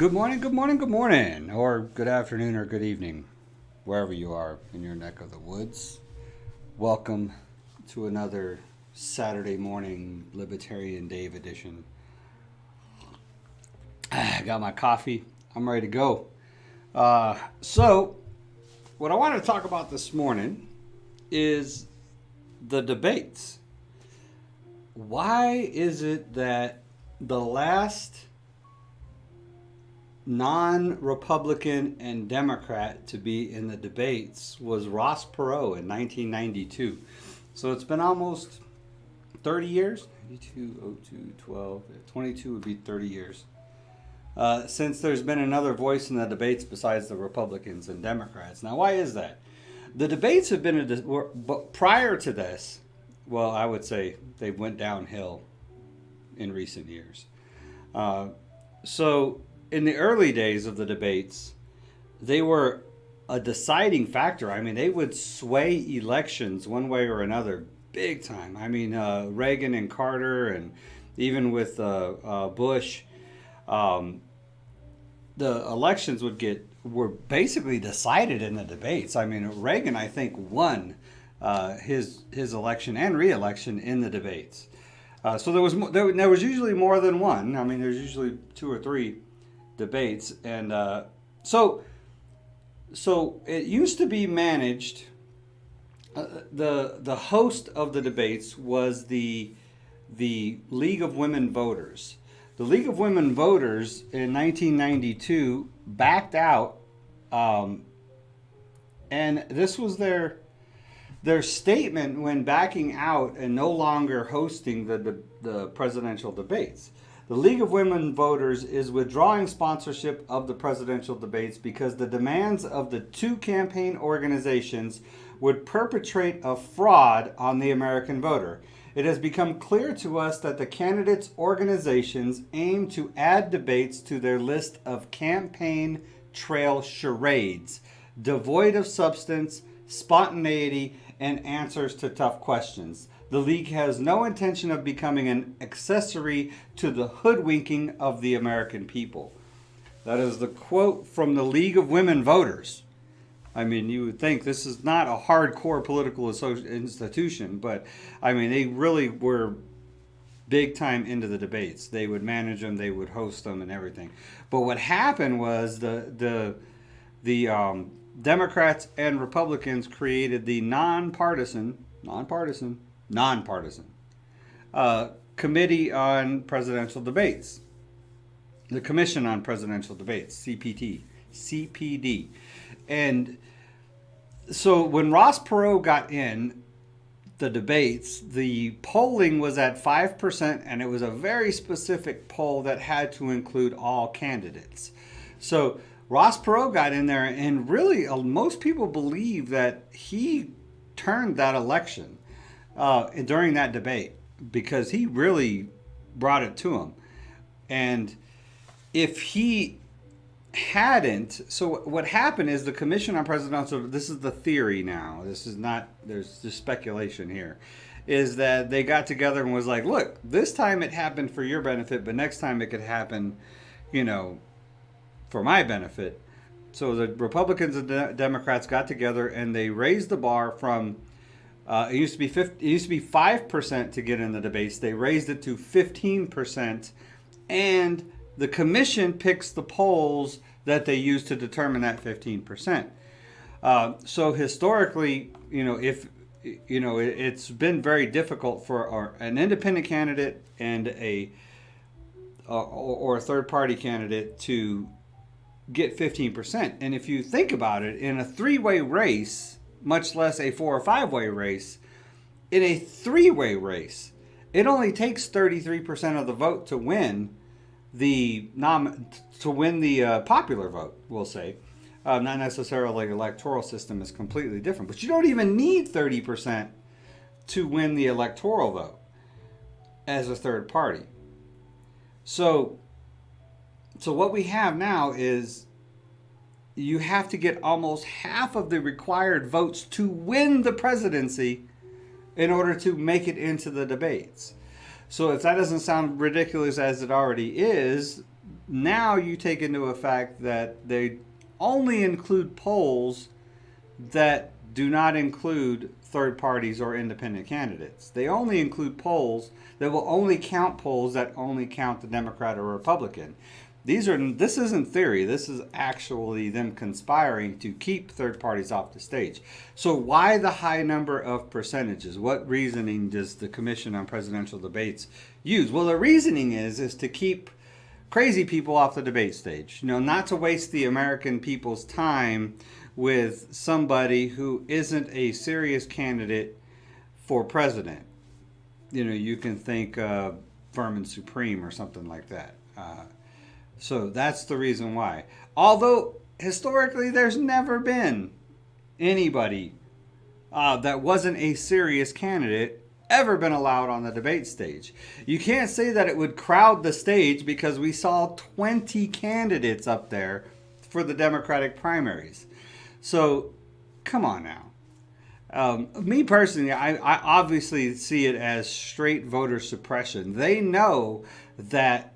Good morning, good morning, good morning, or good afternoon or good evening, wherever you are in your neck of the woods. Welcome to another Saturday morning Libertarian Dave edition. I got my coffee. I'm ready to go. So, what I want to talk about this morning is the debates. Why is it that the last non-Republican and Democrat to be in the debates was Ross Perot in 1992? So it's been almost 30 years. 92, 02, 12, 22 would be 30 years. Since there's been another voice in the debates besides the Republicans and Democrats. Now, why is that? The debates have been, but prior to this, well, I would say they went downhill in recent years. So in the early days of the debates, they were a deciding factor. I mean, they would sway elections one way or another big time. I mean, Reagan and Carter, and even with Bush, the elections were basically decided in the debates. I mean, Reagan, I think, won his election and re-election in the debates. So there was usually more than one. I mean, there's usually two or three debates, and so it used to be managed. The host of the debates was the League of Women Voters. The League of Women Voters in 1992 backed out, and this was their statement when backing out and no longer hosting the presidential debates. The League of Women Voters is withdrawing sponsorship of the presidential debates because the demands of the two campaign organizations would perpetrate a fraud on the American voter. It has become clear to us that the candidates' organizations aim to add debates to their list of campaign trail charades, devoid of substance, spontaneity, and answers to tough questions. The League has no intention of becoming an accessory to the hoodwinking of the American people. That is the quote from the League of Women Voters. I mean, you would think this is not a hardcore political institution, but I mean, they really were big time into the debates. They would manage them, they would host them, and everything. But what happened was the Democrats and Republicans created the nonpartisan Committee on Presidential Debates, the Commission on Presidential Debates, CPD. And so when Ross Perot got in the debates, the polling was at 5%, and it was a very specific poll that had to include all candidates. So Ross Perot got in there, and really most people believe that he turned that election during that debate because he really brought it to him. And if he hadn't, so what happened is the Commission on Presidential, this is the theory now, this is not, there's just speculation here, is that they got together and was like, look, this time it happened for your benefit, but next time it could happen, for my benefit. So the Republicans and Democrats got together and they raised the bar from it used to be 5% to get in the debates. They raised it to 15%, and the commission picks the polls that they use to determine that 15%. So historically, it's been very difficult for an independent candidate and or a third party candidate to get 15%. And if you think about it, in a three-way race, much less a 4 or 5-way race, in a three-way race, it only takes 33% of the vote to win the popular vote, we'll say. Not necessarily electoral system is completely different, but you don't even need 30% to win the electoral vote as a third party. So what we have now is you have to get almost half of the required votes to win the presidency in order to make it into the debates. So if that doesn't sound ridiculous as it already is, now you take into effect that they only include polls that do not include third parties or independent candidates. They only include polls that will only count polls that only count the Democrat or Republican. This isn't theory. This is actually them conspiring to keep third parties off the stage. So why the high number of percentages? What reasoning does the Commission on Presidential Debates use? Well, the reasoning is to keep crazy people off the debate stage. You know, not to waste the American people's time with somebody who isn't a serious candidate for president. You know, you can think Vermin Supreme or something like that. So that's the reason why. Although historically there's never been anybody that wasn't a serious candidate ever been allowed on the debate stage. You can't say that it would crowd the stage because we saw 20 candidates up there for the Democratic primaries. So come on now. Me personally, I obviously see it as straight voter suppression. They know that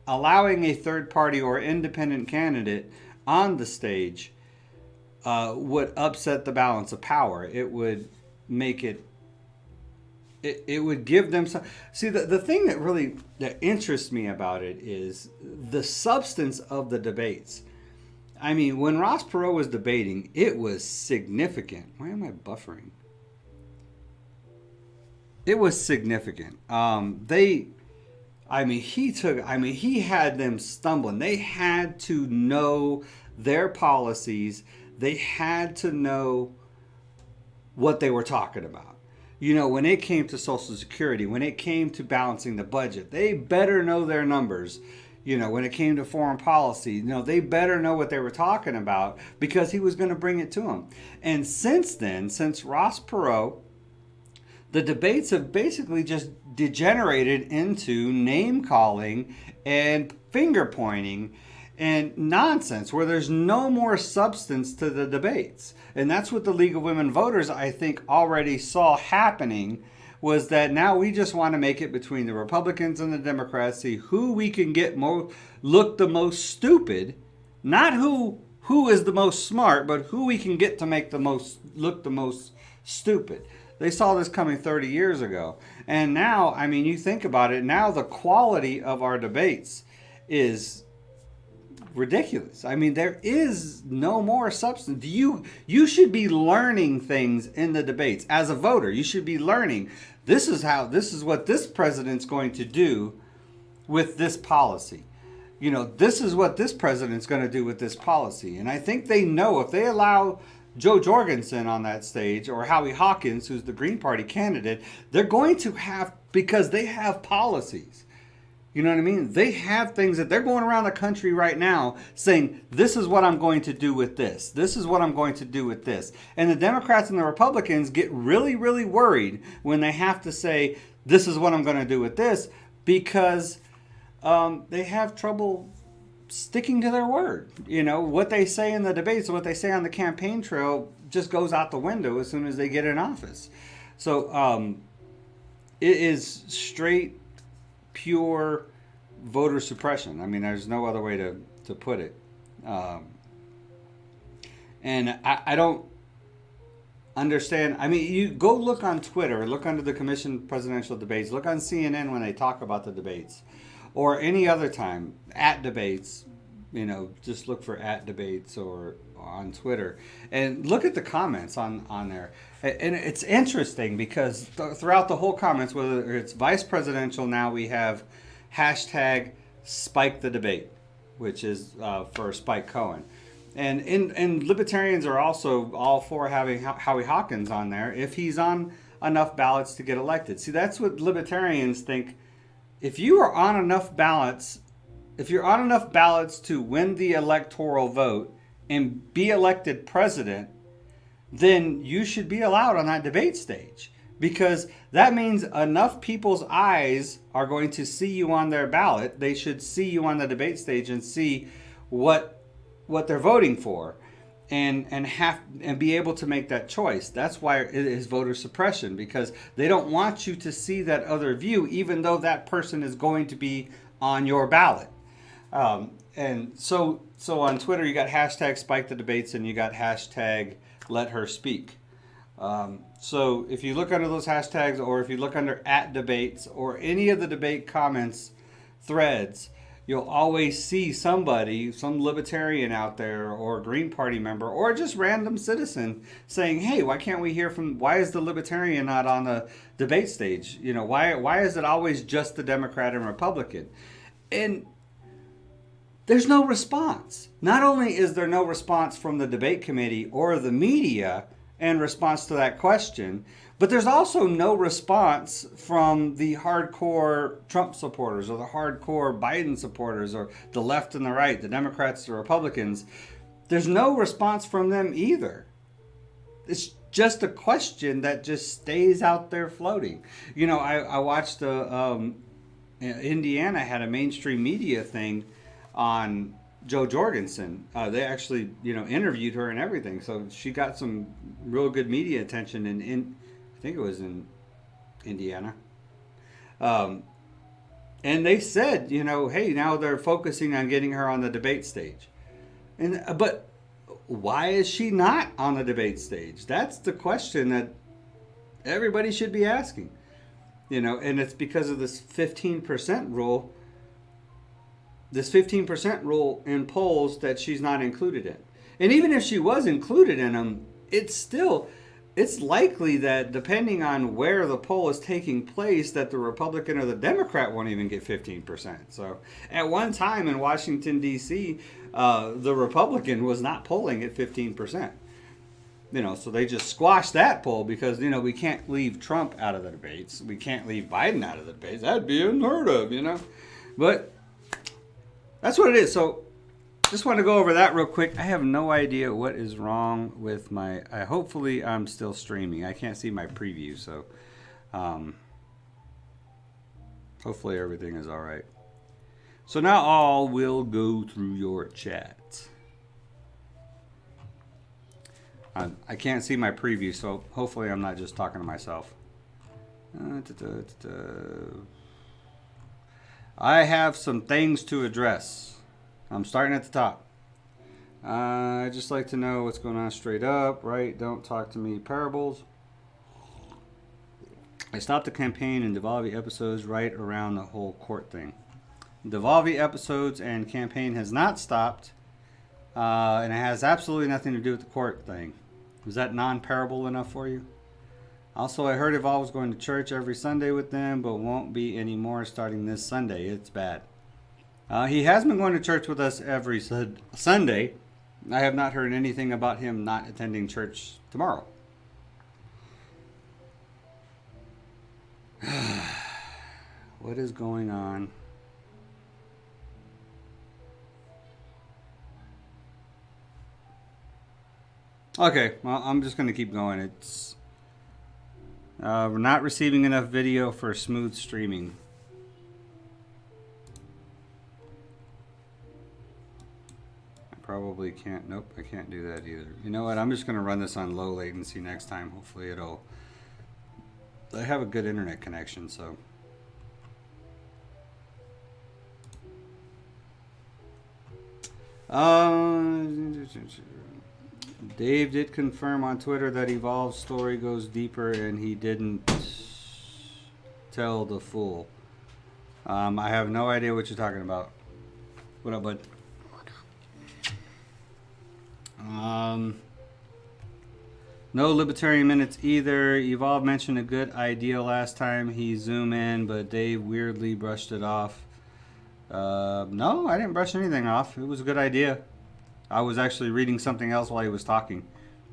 allowing a third party or independent candidate on the stage would upset the balance of power. It would make it would give them some. See, the thing that interests me about it is the substance of the debates. I mean, when Ross Perot was debating, it was significant. Why am I buffering? It was significant. He had them stumbling. They had to know their policies. They had to know what they were talking about. You know, when it came to Social Security, when it came to balancing the budget, they better know their numbers. You know, when it came to foreign policy, you know, they better know what they were talking about because he was going to bring it to them. And since then, since Ross Perot, the debates have basically just degenerated into name calling and finger pointing and nonsense where there's no more substance to the debates. And that's what the League of Women Voters, I think, already saw happening, was that now we just want to make it between the Republicans and the Democrats, see who we can get look the most stupid, not who is the most smart, but who we can get to make look the most stupid. They saw this coming 30 years ago. And now, I mean, you think about it, now the quality of our debates is ridiculous. I mean, there is no more substance. You should be learning things in the debates. As a voter, you should be learning this is what this president's going to do with this policy. You know, this is what this president's going to do with this policy. And I think they know if they allow Joe Jorgensen on that stage or Howie Hawkins, who's the Green Party candidate, they're going to have, because they have policies. You know what I mean? They have things that they're going around the country right now saying, this is what I'm going to do with this. This is what I'm going to do with this. And the Democrats and the Republicans get really, really worried when they have to say, this is what I'm going to do with this, because they have trouble sticking to their word. You know, what they say in the debates, what they say on the campaign trail just goes out the window as soon as they get in office. So it is straight, pure voter suppression. I mean, there's no other way to put it. And I don't understand. I mean, you go look on Twitter, look under the Commission Presidential Debates, look on CNN when they talk about the debates, or any other time at debates. You know, just look for at debates or on Twitter and look at the comments on there. And it's interesting because throughout the whole comments, whether it's vice presidential, now we have hashtag Spike the Debate, which is for Spike Cohen. And libertarians are also all for having Howie Hawkins on there if he's on enough ballots to get elected. See, that's what libertarians think. If you are on enough ballots, if you're on enough ballots to win the electoral vote and be elected president, then you should be allowed on that debate stage, because that means enough people's eyes are going to see you on their ballot. They should see you on the debate stage and see what they're voting for. and be able to make that choice. That's why it is voter suppression, because they don't want you to see that other view, even though that person is going to be on your ballot. And so on Twitter, you got hashtag spike the debates and you got hashtag let her speak. So if you look under those hashtags, or if you look under @debates or any of the debate comments threads, you'll always see somebody, some libertarian out there, or a Green Party member, or just random citizen saying, hey, why is the libertarian not on the debate stage? You know, why is it always just the Democrat and Republican? And there's no response. Not only is there no response from the debate committee or the media in response to that question, but there's also no response from the hardcore Trump supporters or the hardcore Biden supporters or the left and the right, the Democrats, the Republicans. There's no response from them either. It's just a question that just stays out there floating. You know, I watched Indiana had a mainstream media thing on Joe Jorgensen. They actually, interviewed her and everything. So she got some real good media attention in I think it was in Indiana. And they said, hey, now they're focusing on getting her on the debate stage. But why is she not on the debate stage? That's the question that everybody should be asking. And it's because of this 15% rule. This 15% rule in polls that she's not included in. And even if she was included in them, it's likely that depending on where the poll is taking place, that the Republican or the Democrat won't even get 15%. So at one time in Washington, D.C., the Republican was not polling at 15%. So they just squashed that poll because, we can't leave Trump out of the debates. We can't leave Biden out of the debates. That'd be unheard of, But that's what it is. So just want to go over that real quick. I have no idea what is wrong with my... hopefully I'm still streaming. I can't see my preview, so hopefully everything is all right. So now all will go through your chat. I can't see my preview, so hopefully I'm not just talking to myself. I have some things to address. I'm starting at the top. I just like to know what's going on straight up, right? Don't talk to me parables. I stopped the campaign in Devalvi episodes right around the whole court thing. Devalvi episodes and campaign has not stopped, and it has absolutely nothing to do with the court thing. Was that non-parable enough for you? Also, I heard Evolve was going to church every Sunday with them, but won't be anymore starting this Sunday. It's bad. He has been going to church with us every Sunday. I have not heard anything about him not attending church tomorrow. What is going on? Okay, well, I'm just going to keep going. It's we're not receiving enough video for smooth streaming. I probably can't. Nope, I can't do that either. You know what? I'm just going to run this on low latency next time. Hopefully it'll... I have a good internet connection, so... Dave did confirm on Twitter that Evolve's story goes deeper and he didn't tell the full. I have no idea what you're talking about. What up, bud? No Libertarian minutes either. Evolve mentioned a good idea last time he zoomed in, but Dave weirdly brushed it off. No, I didn't brush anything off. It was a good idea. I was actually reading something else while he was talking.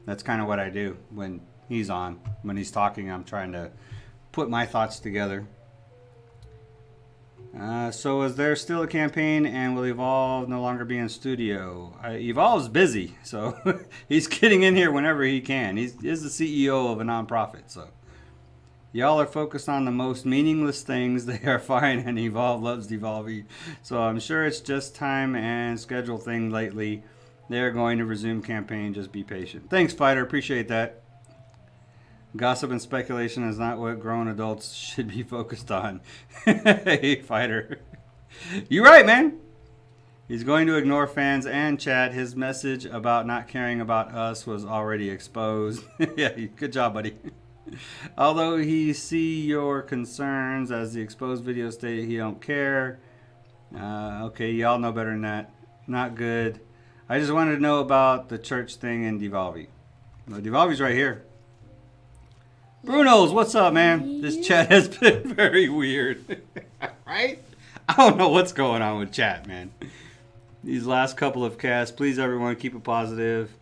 That's kind of what I do when he's on. When he's talking, I'm trying to put my thoughts together. So is there still a campaign, and will Evolve no longer be in studio? Evolve's busy, so he's getting in here whenever he can. He's the CEO of a nonprofit, so y'all are focused on the most meaningless things. They are fine, and Evolve loves devolving. So I'm sure it's just time and schedule thing lately. They're going to resume campaign. Just be patient. Thanks, Fighter. Appreciate that. Gossip and speculation is not what grown adults should be focused on. Hey, Fighter. You're right, man. He's going to ignore fans and chat. His message about not caring about us was already exposed. Yeah, good job, buddy. Although he see your concerns, as the exposed video stated, he don't care. Okay, y'all know better than that. Not good. I just wanted to know about the church thing in Devolvi. Well, Devolvi's right here. Bruno's, what's up, man? This chat has been very weird. Right? I don't know what's going on with chat, man. These last couple of casts, please everyone keep it positive.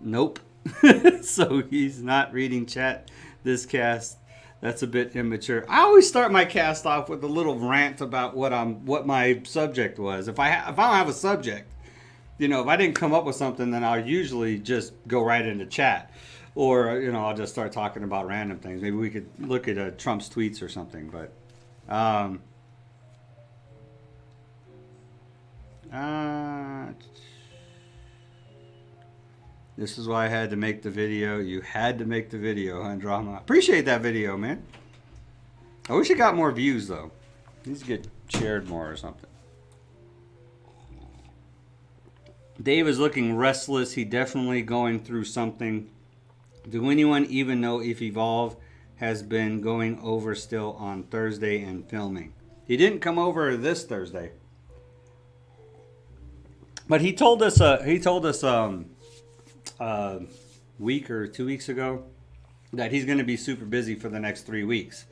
Nope. So he's not reading chat this cast. That's a bit immature. I always start my cast off with a little rant about what my subject was. If I don't have a subject, if I didn't come up with something, then I'll usually just go right into chat. Or, I'll just start talking about random things. Maybe we could look at Trump's tweets or something. But, this is why I had to make the video. You had to make the video, huh, Drama? Appreciate that video, man. I wish it got more views, though. It needs to get shared more or something. Dave is looking restless. He definitely going through something. Do anyone even know if Evolve has been going over still on Thursday and filming? He didn't come over this Thursday, but he told us a week or 2 weeks ago that he's going to be super busy for the next 3 weeks.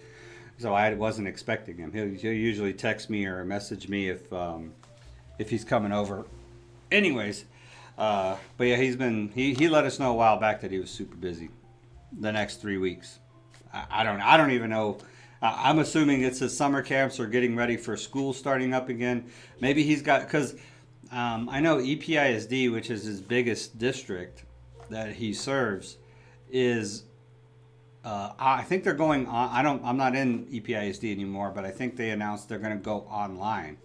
So I wasn't expecting him. He'll usually text me or message me if he's coming over. Anyways. But yeah, he let us know a while back that he was super busy the next 3 weeks. I don't even know. I'm assuming it's his summer camps or getting ready for school starting up again. Maybe he's got, because I know EPISD, which is his biggest district that he serves, is I think they're going on. I'm not in EPISD anymore, but I think they announced they're going to go online.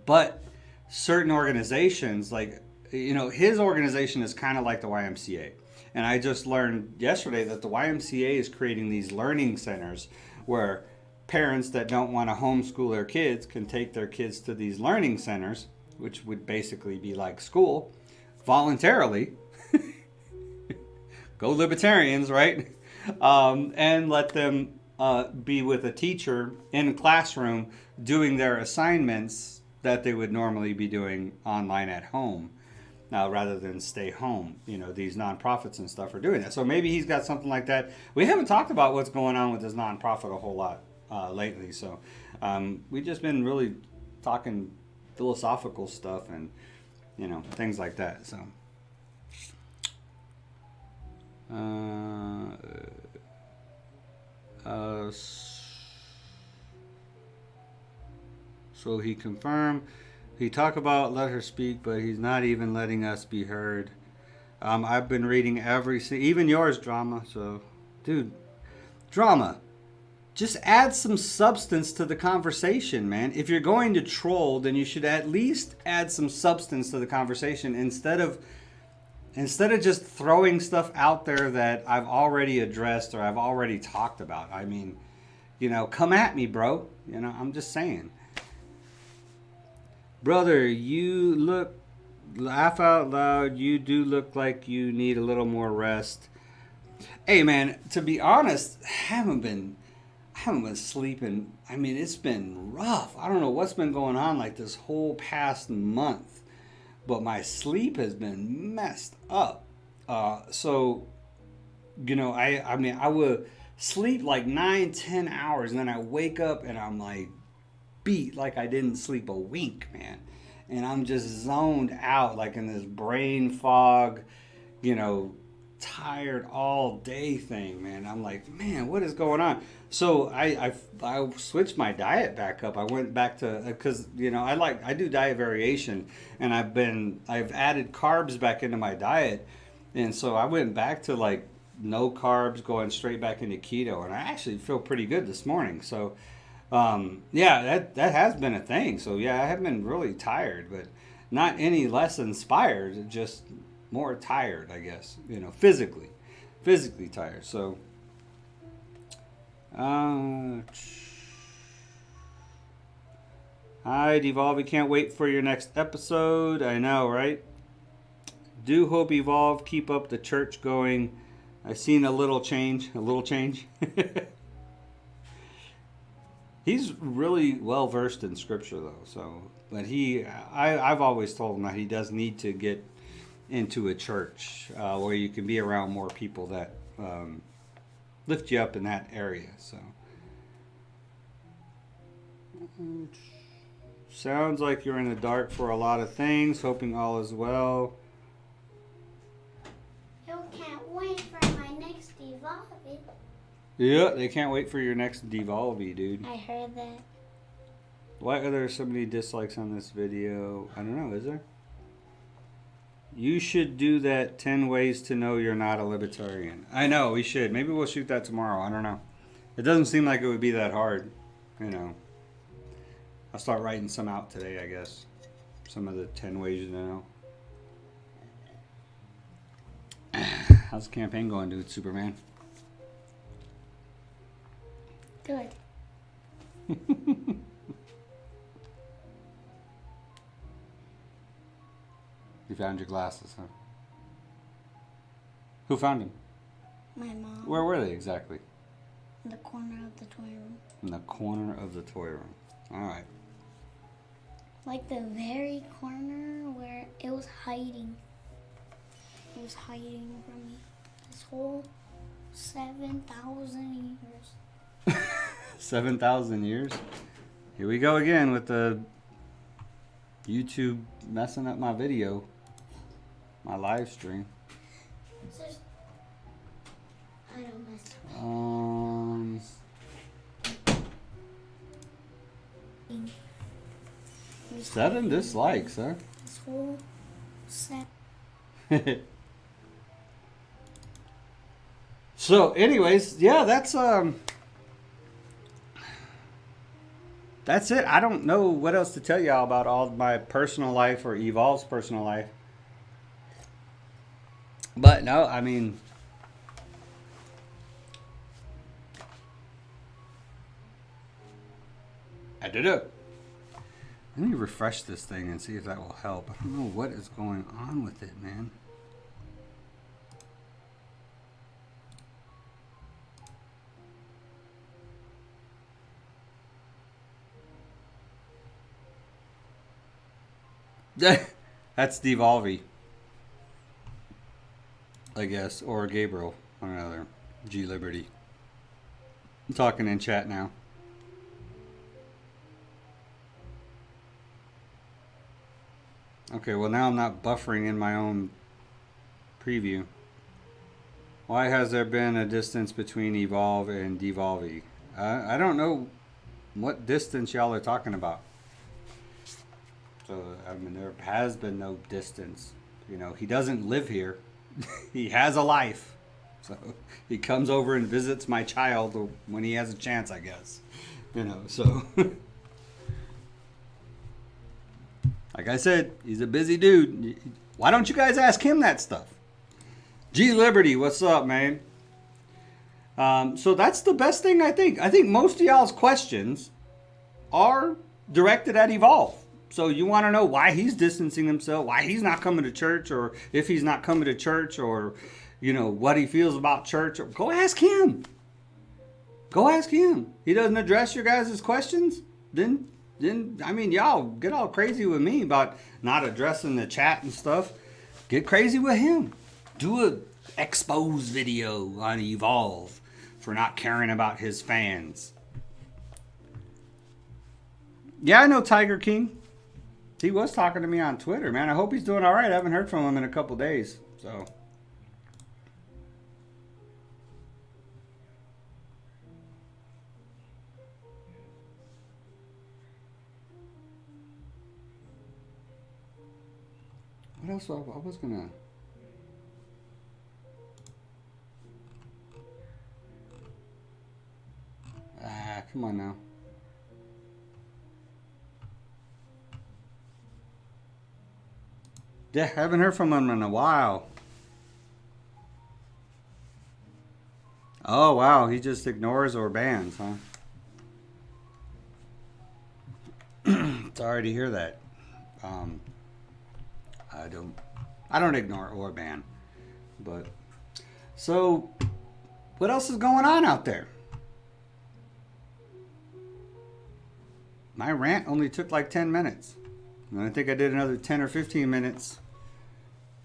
But certain organizations like, his organization is kind of like the YMCA. And I just learned yesterday that the YMCA is creating these learning centers where parents that don't want to homeschool their kids can take their kids to these learning centers, which would basically be like school, voluntarily. Go Libertarians, right? And let them be with a teacher in a classroom doing their assignments that they would normally be doing online at home. Now, rather than stay home, these nonprofits and stuff are doing that. So maybe he's got something like that. We haven't talked about what's going on with his nonprofit a whole lot lately. So we've just been really talking philosophical stuff and, things like that. So. So he confirmed. He talked about let her speak, but he's not even letting us be heard. I've been reading even yours, Drama. So, dude, Drama, just add some substance to the conversation, man. If you're going to troll, then you should at least add some substance to the conversation instead of just throwing stuff out there that I've already addressed or I've already talked about. I mean, come at me, bro. I'm just saying. Brother, you laugh out loud. You do look like you need a little more rest. Hey, man, to be honest, I haven't been sleeping. I mean, it's been rough. I don't know what's been going on like this whole past month, but my sleep has been messed up. So, I would sleep like 9-10 hours, and then I wake up and I'm like, beat like I didn't sleep a wink, man. And I'm just zoned out, like in this brain fog, tired all day thing, man. I'm like, man, what is going on? So I switched my diet back up. I went back to, because I do diet variation, and I've added carbs back into my diet, and so I went back to like no carbs, going straight back into keto, and I actually feel pretty good this morning. So that has been a thing. So yeah, I have been really tired, but not any less inspired. Just more tired, I guess. You know, physically tired. So, hi, Devolve. Can't wait for your next episode. I know, right? Do hope Evolve keep up the church going. I've seen a little change. He's really well versed in scripture, though. So, but I've always told him that he does need to get into a church where you can be around more people that lift you up in that area. So, sounds like you're in the dark for a lot of things. Hoping all is well. I can't wait for my next Devolve. Yeah, they can't wait for your next Devolvey, dude. I heard that. Why are there so many dislikes on this video? I don't know, is there? You should do that 10 ways to know you're not a libertarian. I know, we should. Maybe we'll shoot that tomorrow. I don't know. It doesn't seem like it would be that hard, you know. I'll start writing some out today, I guess. Some of the 10 ways to know. How's the campaign going, dude, Superman? Good. You found your glasses, huh? Who found them? My mom. Where were they exactly? In the corner of the toy room. In the corner of the toy room. All right. Like the very corner where it was hiding. It was hiding from me. This whole 7,000 years. 7,000 years? Here we go again with the YouTube messing up my video. My live stream. I don't mess up. 7 dislikes, huh? This whole set. So, anyways, yeah, that's it. I don't know what else to tell y'all about all my personal life or Evolve's personal life. But no, I mean, I did it. Let me refresh this thing and see if that will help. I don't know what is going on with it, man. That's Devolvey, I guess, or Gabriel, or another G Liberty. I'm talking in chat now. Okay, well now I'm not buffering in my own preview. Why has there been a distance between Evolve and Devolvey? I don't know what distance y'all are talking about. So, I mean, there has been no distance. You know, he doesn't live here. He has a life. So, he comes over and visits my child when he has a chance, I guess. You know, so. Like I said, he's a busy dude. Why don't you guys ask him that stuff? G Liberty, what's up, man? So, that's the best thing, I think. I think most of y'all's questions are directed at Evolve. So you want to know why he's distancing himself, why he's not coming to church, or if he's not coming to church, or, you know, what he feels about church. Go ask him. Go ask him. He doesn't address your guys' questions, then I mean, y'all get all crazy with me about not addressing the chat and stuff. Get crazy with him. Do a expose video on Evolve for not caring about his fans. Yeah, I know Tiger King. He was talking to me on Twitter, man. I hope he's doing all right. I haven't heard from him in a couple days. So. What else? I was gonna. Come on now. Yeah, haven't heard from him in a while. Oh wow, he just ignores or bans, huh? Sorry to hear that. Um, I don't, I don't ignore or ban, but so what else is going on out there? My rant only took like 10 minutes, and I think I did another 10 or 15 minutes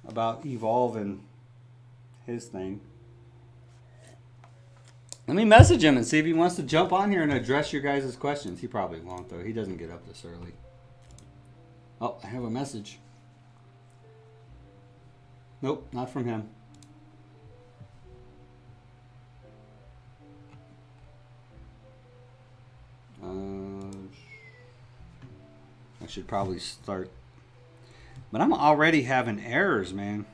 about Evolve and his thing. Let me message him and see if he wants to jump on here and address your guys' questions. He probably won't, though. He doesn't get up this early. Oh, I have a message. Nope, not from him. I should probably start. But I'm already having errors, man.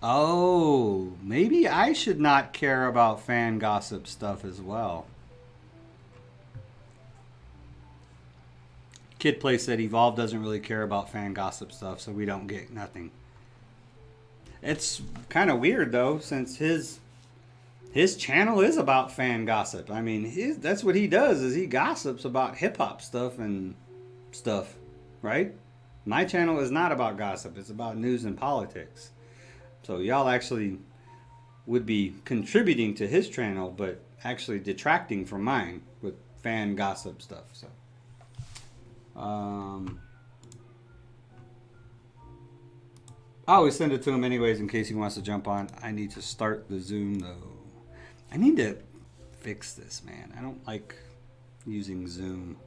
Oh, maybe I should not care about fan gossip stuff as well. Kid Play said Evolve doesn't really care about fan gossip stuff, so we don't get nothing. It's kind of weird though, since his channel is about fan gossip. I mean, that's what he does, is he gossips about hip hop stuff and stuff, right? My channel is not about gossip. It's about news and politics. So y'all actually would be contributing to his channel, but actually detracting from mine with fan gossip stuff. So, I always send it to him anyways in case he wants to jump on. I need to start the Zoom though. I need to fix this, man. I don't like using Zoom.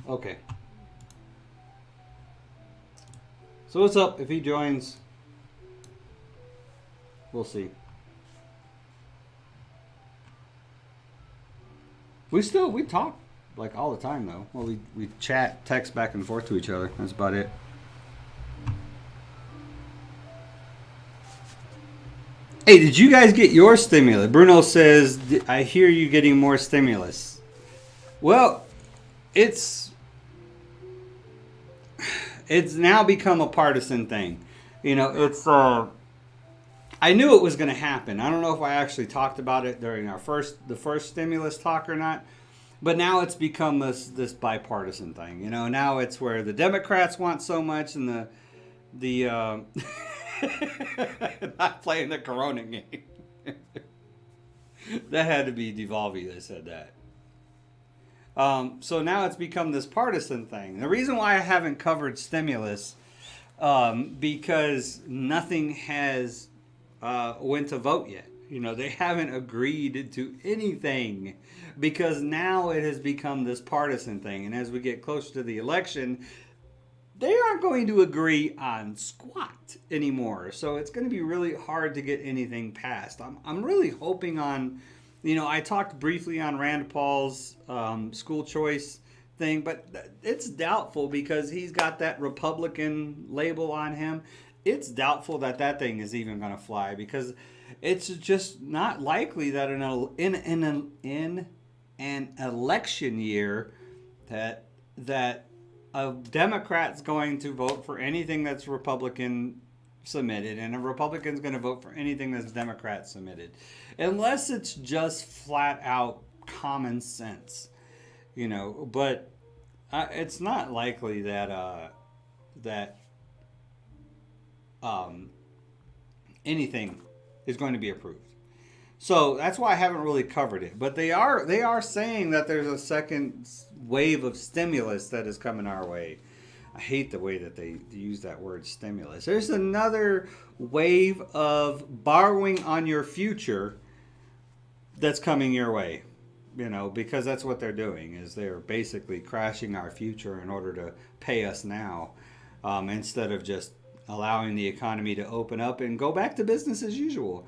Okay. So what's up if he joins? We'll see. We talk like all the time though. Well, we chat, text back and forth to each other. That's about it. Hey, did you guys get your stimulus? Bruno says, I hear you getting more stimulus. Well, it's now become a partisan thing. You know, it's I knew it was going to happen. I don't know if I actually talked about it during the first stimulus talk or not, but now it's become this bipartisan thing. You know, now it's where the Democrats want so much and the not playing the Corona game. That had to be Devolvi that said that. So now it's become this partisan thing. The reason why I haven't covered stimulus, because nothing has went to vote yet. You know, they haven't agreed to anything because now it has become this partisan thing. And as we get closer to the election, they aren't going to agree on squat anymore. So it's going to be really hard to get anything passed. I'm really hoping on, you know, I talked briefly on Rand Paul's school choice thing, but it's doubtful because he's got that Republican label on him. It's doubtful that thing is even going to fly because it's just not likely that in an election year that a Democrat's going to vote for anything that's Republican submitted and a Republican's going to vote for anything that's Democrat submitted, unless it's just flat out common sense, you know. But it's not likely that anything is going to be approved. So that's why I haven't really covered it. But they are saying that there's a second wave of stimulus that is coming our way. I hate the way that they use that word stimulus. There's another wave of borrowing on your future that's coming your way. You know, because that's what they're doing, is they're basically crashing our future in order to pay us now, instead of just allowing the economy to open up and go back to business as usual.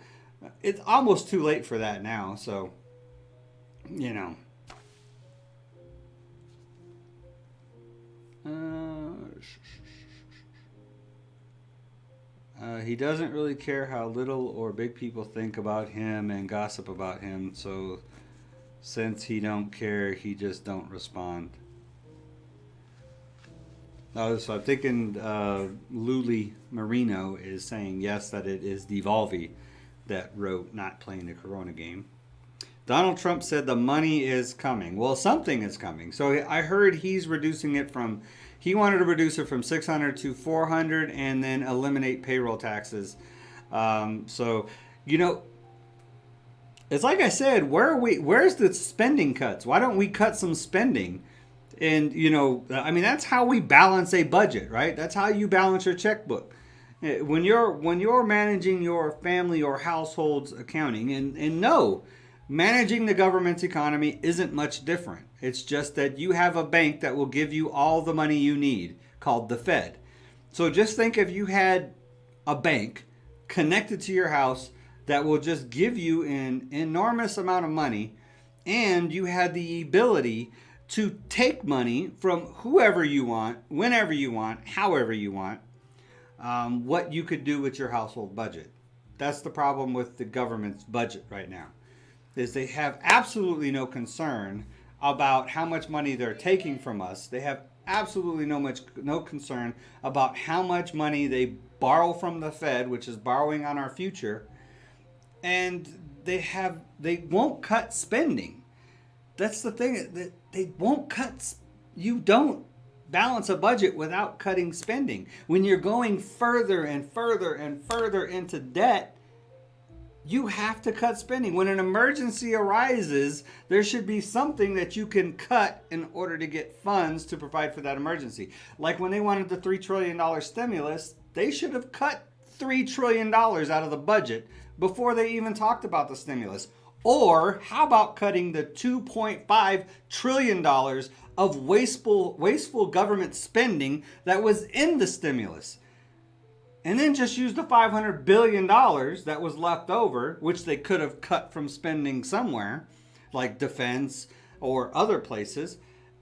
It's almost too late for that now, so, you know. He doesn't really care how little or big people think about him and gossip about him. So since he don't care, he just don't respond. So I'm thinking Luli Marino is saying yes, that it is Devolvi that wrote not playing the Corona game. Donald Trump said the money is coming. Well, something is coming. So I heard he's reducing it from, he wanted to reduce it from 600 to 400 and then eliminate payroll taxes. So, you know, it's like I said, where's the spending cuts? Why don't we cut some spending? And, you know, I mean, that's how we balance a budget, right? That's how you balance your checkbook. When you're managing your family or household's accounting, and no, managing the government's economy isn't much different. It's just that you have a bank that will give you all the money you need, called the Fed. So just think if you had a bank connected to your house that will just give you an enormous amount of money, and you had the ability to take money from whoever you want, whenever you want, however you want, what you could do with your household budget. That's the problem with the government's budget right now, is they have absolutely no concern about how much money they're taking from us. They have absolutely no concern about how much money they borrow from the Fed, which is borrowing on our future, and they won't cut spending. That's the thing, that they won't cut. You don't balance a budget without cutting spending. When you're going further and further and further into debt, you have to cut spending. When an emergency arises, there should be something that you can cut in order to get funds to provide for that emergency. Like when they wanted the $3 trillion stimulus, they should have cut $3 trillion out of the budget before they even talked about the stimulus. Or how about cutting the $2.5 trillion of wasteful government spending that was in the stimulus? And then just use the $500 billion that was left over, which they could have cut from spending somewhere, like defense or other places,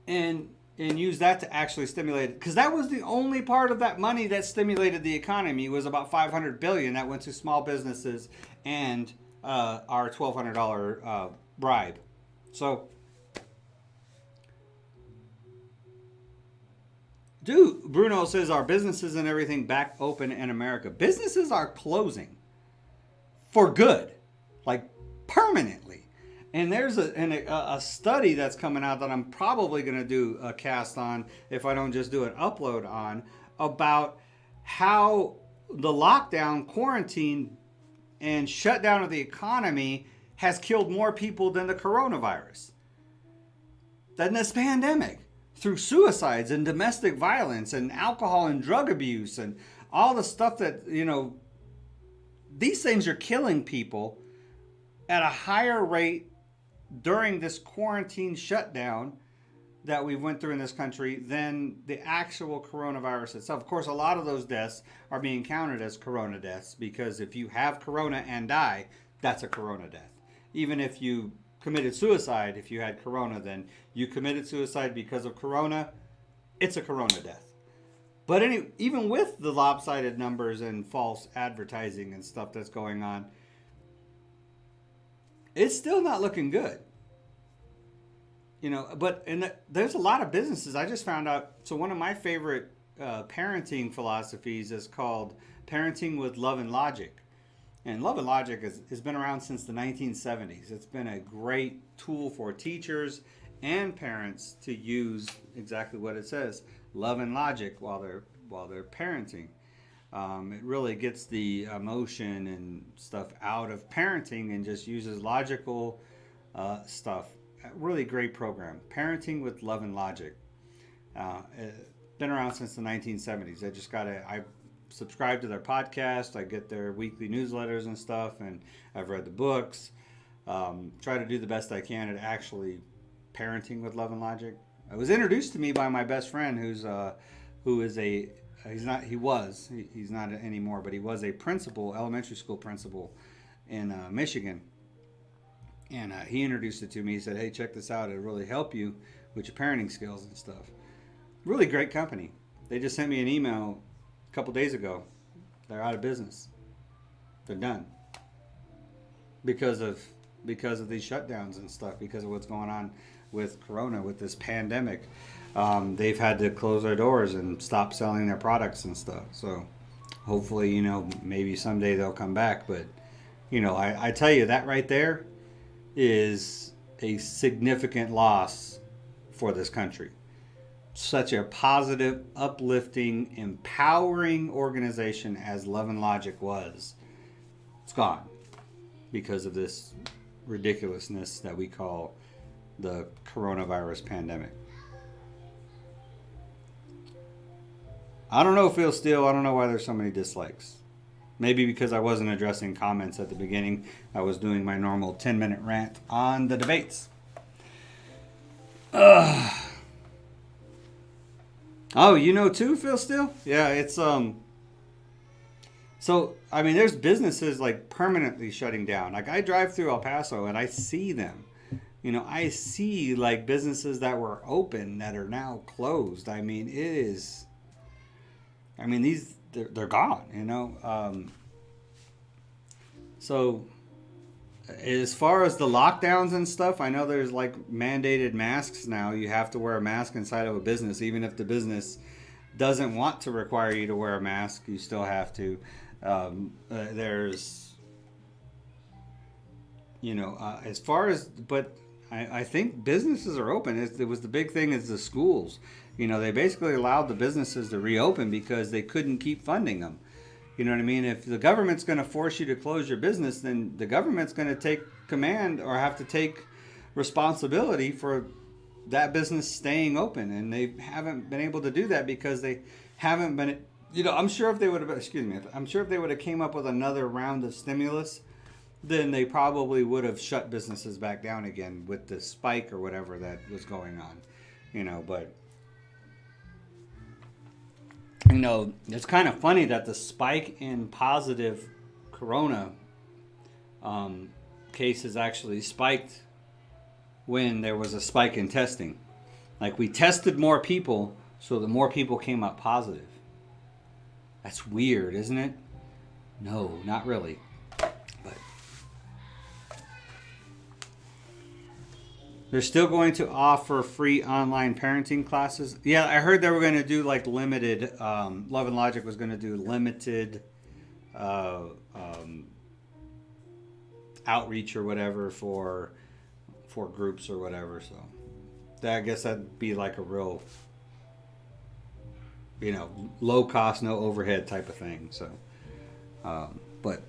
and use that to actually stimulate it. Because that was the only part of that money that stimulated the economy, was about $500 billion that went to small businesses and our $1,200 bribe. So, dude, Bruno says, our businesses and everything back open in America. Businesses are closing for good, like permanently. And there's a study that's coming out that I'm probably going to do a cast on, if I don't just do an upload on, about how the lockdown, quarantine, and shutdown of the economy has killed more people than the coronavirus, than this pandemic, through suicides and domestic violence and alcohol and drug abuse and all the stuff that, you know, these things are killing people at a higher rate during this quarantine shutdown that we went through in this country than the actual coronavirus itself. Of course, a lot of those deaths are being counted as corona deaths, because if you have corona and die, that's a corona death. Even if you committed suicide, if you had corona, then you committed suicide because of corona, it's a corona death. But even with the lopsided numbers and false advertising and stuff that's going on, it's still not looking good. You know, but there's a lot of businesses. I just found out, so one of my favorite parenting philosophies is called Parenting with Love and Logic. And Love and Logic has been around since the 1970s. It's been a great tool for teachers and parents to use exactly what it says, love and logic, while they're parenting. It really gets the emotion and stuff out of parenting and just uses logical stuff. Really great program, Parenting with Love and Logic. Been around since the 1970s. I subscribe to their podcast. I get their weekly newsletters and stuff, and I've read the books. Try to do the best I can at actually parenting with love and logic. It was introduced to me by my best friend, he's not anymore, but he was a principal, elementary school principal in Michigan. And he introduced it to me. He said, hey, check this out. It'll really help you with your parenting skills and stuff. Really great company. They just sent me an email a couple days ago They're out of business. They're done because of these shutdowns and stuff. Because of what's going on with Corona, with this pandemic, they've had to close their doors and stop selling their products and stuff. So hopefully, you know, maybe someday they'll come back. But you know, I tell you, that right there is a significant loss for this country. Such a positive, uplifting, empowering organization as Love and Logic was, it's gone because of this ridiculousness that we call the coronavirus pandemic. I don't know, Phil Steele. I don't know why there's so many dislikes. Maybe because I wasn't addressing comments at the beginning. I was doing my normal 10-minute rant on the debates. Oh, you know too, Phil Steele? Yeah, it's so I mean, there's businesses like permanently shutting down. Like I drive through El Paso and I see them. You know, I see like businesses that were open that are now closed. I mean, they're gone, you know. So as far as the lockdowns and stuff, I know there's like mandated masks now. You have to wear a mask inside of a business, even if the business doesn't want to require you to wear a mask. You still have to. There's, you know, as far as, but I think businesses are open. It was the big thing is the schools. You know, they basically allowed the businesses to reopen because they couldn't keep funding them. You know what I mean? If the government's going to force you to close your business, then the government's going to take command or have to take responsibility for that business staying open. And they haven't been able to do that because they haven't been, you know, I'm sure if they would have came up with another round of stimulus, then they probably would have shut businesses back down again with the spike or whatever that was going on, you know, but you know, it's kind of funny that the spike in positive corona cases actually spiked when there was a spike in testing. Like we tested more people, so the more people came up positive. That's weird, isn't it? No, not really. But they're still going to offer free online parenting classes. Yeah, I heard they were going to do like limited. Love and Logic was going to do limited outreach or whatever for groups or whatever. So I guess that'd be like a real, you know, low cost, no overhead type of thing. So, but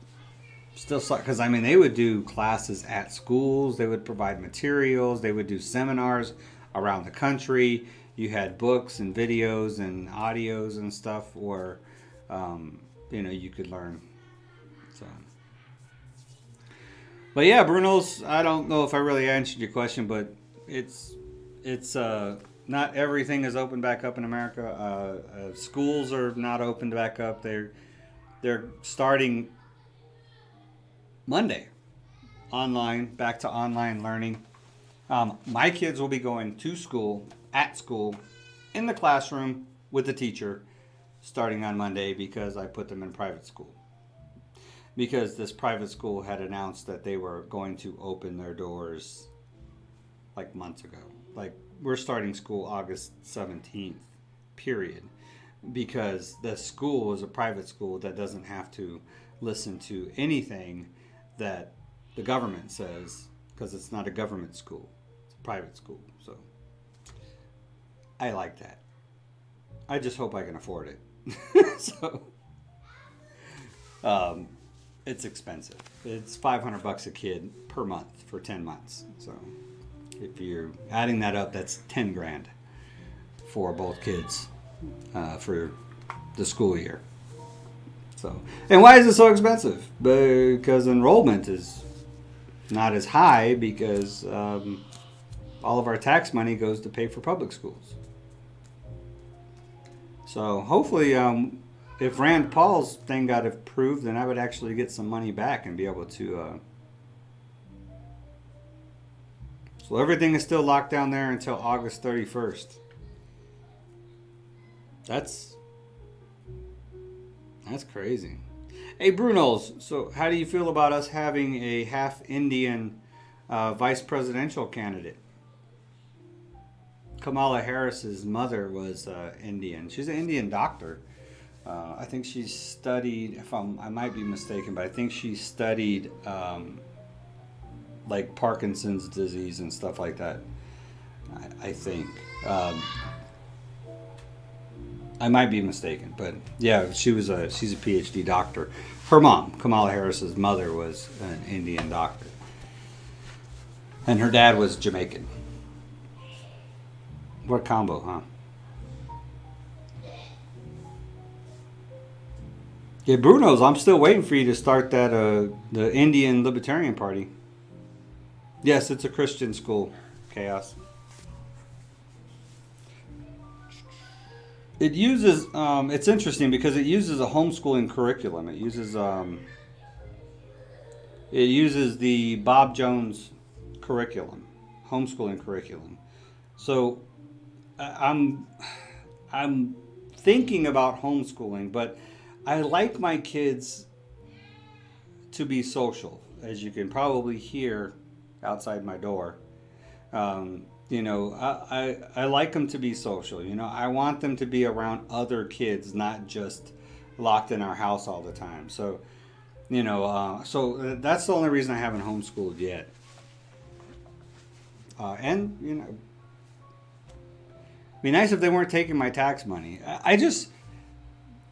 still, because I mean, they would do classes at schools, they would provide materials, they would do seminars around the country. You had books and videos and audios and stuff where, you know, you could learn. So, but yeah, Bruno's, I don't know if I really answered your question, but it's not everything is open back up in America. Schools are not opened back up. They're starting Monday, back to online learning. My kids will be going to school, at school, in the classroom with the teacher, starting on Monday because I put them in private school. Because this private school had announced that they were going to open their doors like months ago. Like we're starting school August 17th, period. Because the school is a private school that doesn't have to listen to anything that the government says, because it's not a government school, it's a private school. So I like that. I just hope I can afford it. So it's expensive. It's $500 a kid per month for 10 months. So if you're adding that up, that's 10 grand for both kids for the school year. So, and why is it so expensive? Because enrollment is not as high because all of our tax money goes to pay for public schools. So hopefully, if Rand Paul's thing got approved, then I would actually get some money back and be able to. So everything is still locked down there until August 31st. That's That's crazy. Hey, Bruno's. So, how do you feel about us having a half Indian vice presidential candidate? Kamala Harris's mother was Indian. She's an Indian doctor. I think she studied, I might be mistaken, but I think she studied like Parkinson's disease and stuff like that. I think. I might be mistaken, but yeah, she's a PhD doctor. Her mom, Kamala Harris's mother, was an Indian doctor, and her dad was Jamaican. What combo, huh? Yeah, Bruno's. I'm still waiting for you to start that the Indian Libertarian Party. Yes, it's a Christian school. Chaos. It uses. It's interesting because it uses a homeschooling curriculum. It uses. It uses the Bob Jones curriculum, homeschooling curriculum. So, I'm thinking about homeschooling, but I like my kids to be social, as you can probably hear outside my door. You know, I like them to be social. You know, I want them to be around other kids, not just locked in our house all the time. So, you know, so that's the only reason I haven't homeschooled yet. And, you know, it'd be nice if they weren't taking my tax money. I just,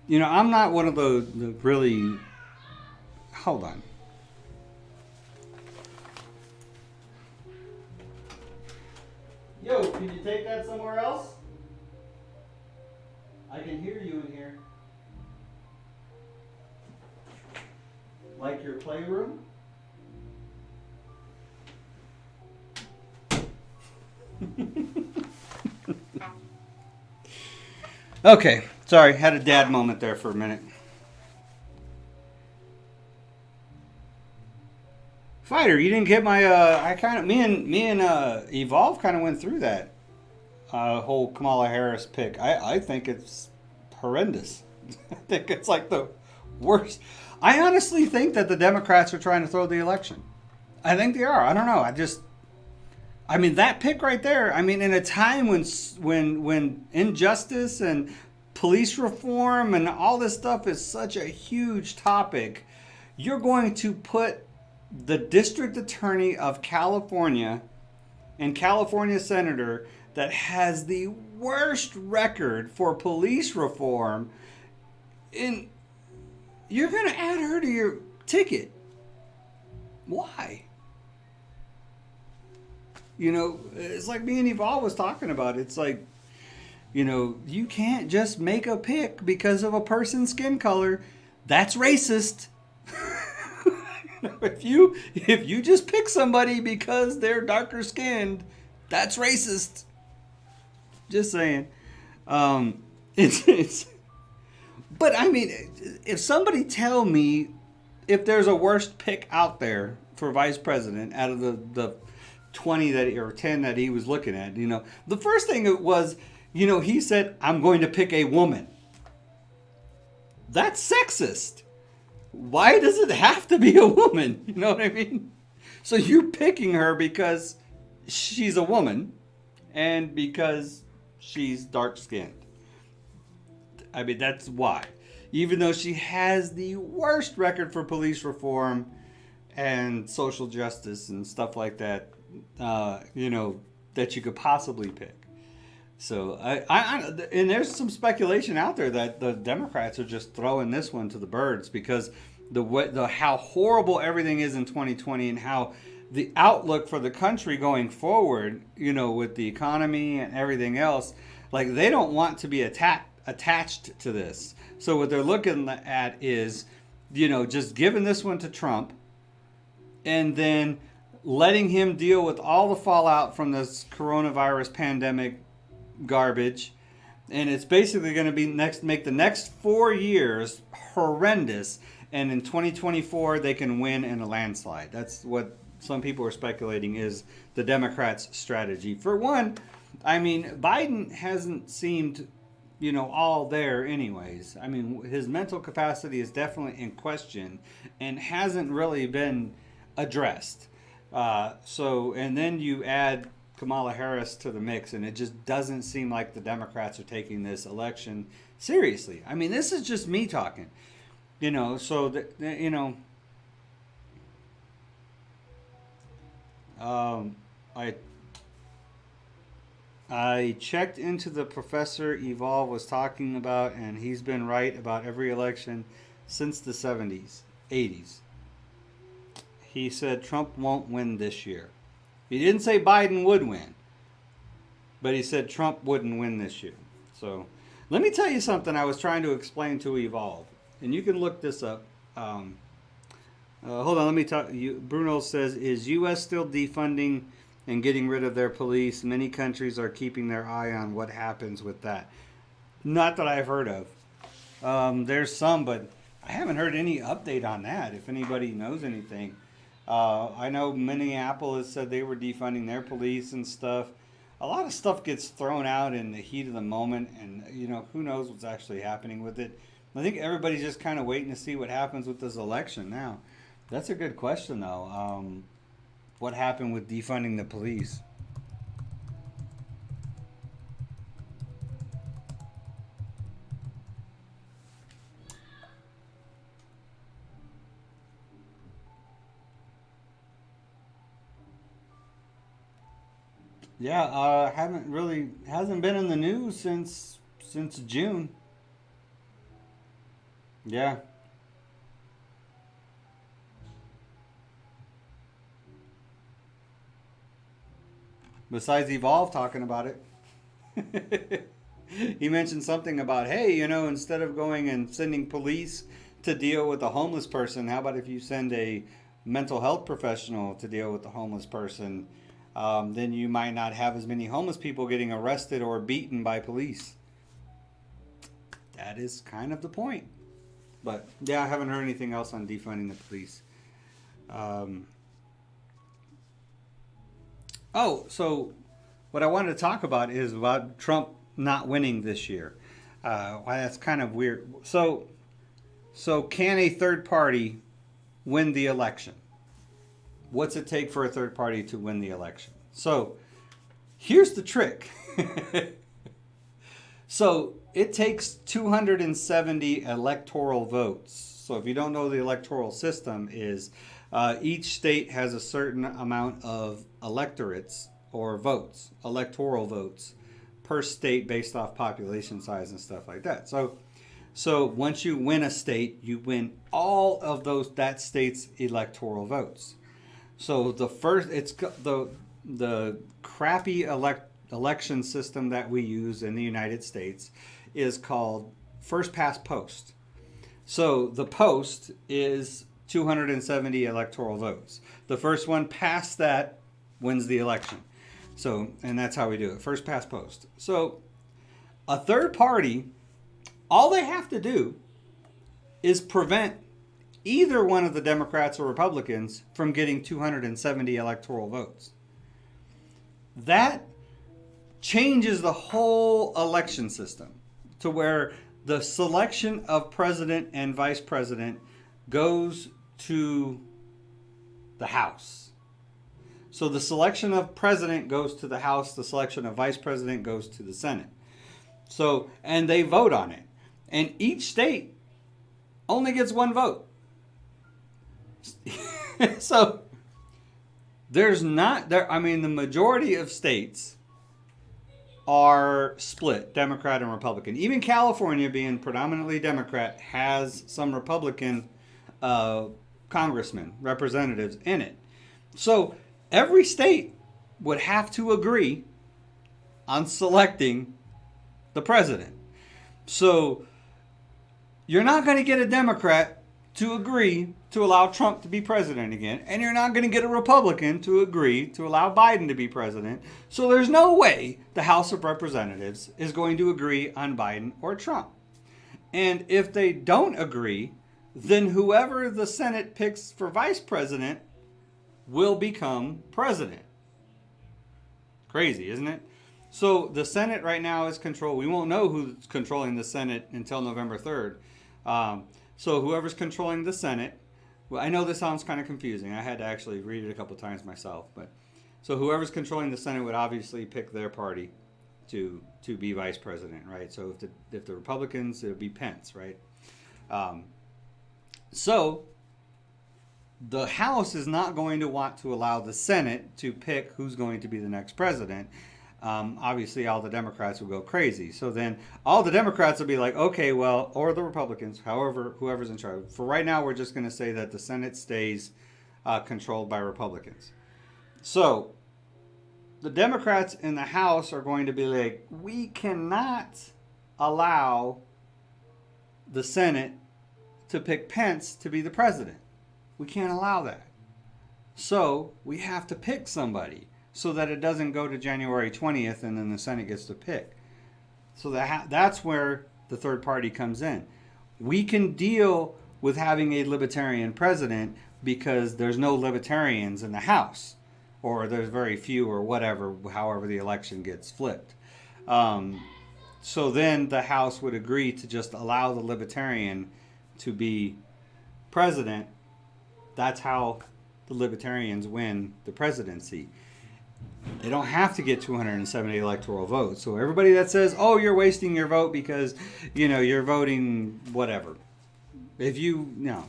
you know, I'm not one of the really, hold on. Yo, can you take that somewhere else? I can hear you in here. Like your playroom? Okay, sorry, had a dad moment there for a minute. Fighter, you didn't get my. Me and Evolve kind of went through that whole Kamala Harris pick. I think it's horrendous. I think it's like the worst. I honestly think that the Democrats are trying to throw the election. I think they are. I don't know. I mean, that pick right there. I mean, in a time when injustice and police reform and all this stuff is such a huge topic, you're going to put the district attorney of California and California senator that has the worst record for police reform in. You're going to add her to your ticket. Why? You know, it's like me and Evolve was talking about. It's like, you know, you can't just make a pick because of a person's skin color. That's racist. If you just pick somebody because they're darker skinned, that's racist. Just saying. It's but I mean, if somebody tell me if there's a worst pick out there for vice president out of the 20 or 10 that he was looking at, you know, the first thing it was, you know, he said, I'm going to pick a woman. That's sexist. Why does it have to be a woman? You know what I mean? So you're picking her because she's a woman and because she's dark skinned. I mean, that's why. Even though she has the worst record for police reform and social justice and stuff like that, you know, that you could possibly pick. So and there's some speculation out there that the Democrats are just throwing this one to the birds because how horrible everything is in 2020 and how the outlook for the country going forward, you know, with the economy and everything else, like they don't want to be attached to this. So what they're looking at is, you know, just giving this one to Trump and then letting him deal with all the fallout from this coronavirus pandemic garbage, and it's basically going to be make the next 4 years horrendous, and in 2024 they can win in a landslide. That's what some people are speculating is the Democrats' strategy. For one, I mean, Biden hasn't seemed all there anyways. I mean, his mental capacity is definitely in question and hasn't really been addressed. And then you add Kamala Harris to the mix, and it just doesn't seem like the Democrats are taking this election seriously. I mean, this is just me talking, so I checked into the professor Evolve was talking about, and he's been right about every election since the 70s, 80s. He said Trump won't win this year. He didn't say Biden would win, but he said Trump wouldn't win this year. So let me tell you something I was trying to explain to Evolve, and you can look this up. Hold on, let me talk. Bruno says, is U.S. still defunding and getting rid of their police? Many countries are keeping their eye on what happens with that. Not that I've heard of. There's some, but I haven't heard any update on that, if anybody knows anything. I know Minneapolis said they were defunding their police and stuff. A lot of stuff gets thrown out in the heat of the moment, and who knows what's actually happening with it. I think everybody's just kind of waiting to see what happens with this election now. That's a good question, though. What happened with defunding the police? Yeah, hasn't been in the news since June. Yeah. Besides Evolve talking about it. He mentioned something about, hey, instead of going and sending police to deal with a homeless person, how about if you send a mental health professional to deal with the homeless person? Then you might not have as many homeless people getting arrested or beaten by police. That is kind of the point. But yeah, I haven't heard anything else on defunding the police. So what I wanted to talk about is about Trump not winning this year. Why that's kind of weird. So can a third party win the election? What's it take for a third party to win the election? So here's the trick. So it takes 270 electoral votes. So if you don't know, the electoral system is each state has a certain amount of electorates or votes, electoral votes per state based off population size and stuff like that. So once you win a state, you win all of that state's electoral votes. So it's the crappy election system that we use in the United States is called first past post. So the post is 270 electoral votes. The first one past that wins the election. So, and that's how we do it, first past post. So a third party, all they have to do is prevent either one of the Democrats or Republicans from getting 270 electoral votes. That changes the whole election system to where the selection of president and vice president goes to the House. So the selection of president goes to the House, the selection of vice president goes to the Senate. So, and they vote on it. And each state only gets one vote. So the majority of states are split, Democrat and Republican. Even California, being predominantly Democrat, has some Republican congressmen, representatives in it. So every state would have to agree on selecting the president. So you're not going to get a Democrat to agree to allow Trump to be president again, and you're not going to get a Republican to agree to allow Biden to be president. So there's no way the House of Representatives is going to agree on Biden or Trump. And if they don't agree, then whoever the Senate picks for vice president will become president. Crazy, isn't it? So the Senate right now is controlled. We won't know who's controlling the Senate until November 3rd. So whoever's controlling the Senate, well, I know this sounds kind of confusing. I had to actually read it a couple times myself. But so whoever's controlling the Senate would obviously pick their party to be vice president, right? So if the Republicans, it would be Pence, right? So the House is not going to want to allow the Senate to pick who's going to be the next president. Obviously, all the Democrats will go crazy. So then all the Democrats will be like, okay, well, or the Republicans, however, whoever's in charge. For right now, we're just going to say that the Senate stays controlled by Republicans. So the Democrats in the House are going to be like, we cannot allow the Senate to pick Pence to be the president. We can't allow that. So we have to pick somebody so that it doesn't go to January 20th and then the Senate gets to pick. So that's where the third party comes in. We can deal with having a libertarian president because there's no libertarians in the House, or there's very few, or whatever, however the election gets flipped. So then the House would agree to just allow the libertarian to be president. That's how the libertarians win the presidency. They don't have to get 270 electoral votes. So everybody that says, oh, you're wasting your vote because, you're voting whatever. No.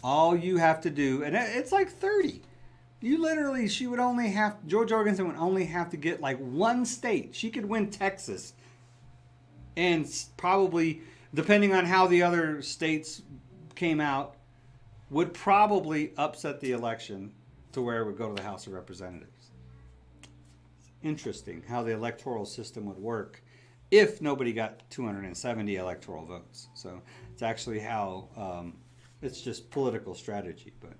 All you have to do, and it's like 30. George Jorgensen would only have to get like one state. She could win Texas. And probably, depending on how the other states came out, would probably upset the election to where it would go to the House of Representatives. Interesting how the electoral system would work if nobody got 270 electoral votes. So it's actually how, it's just political strategy. But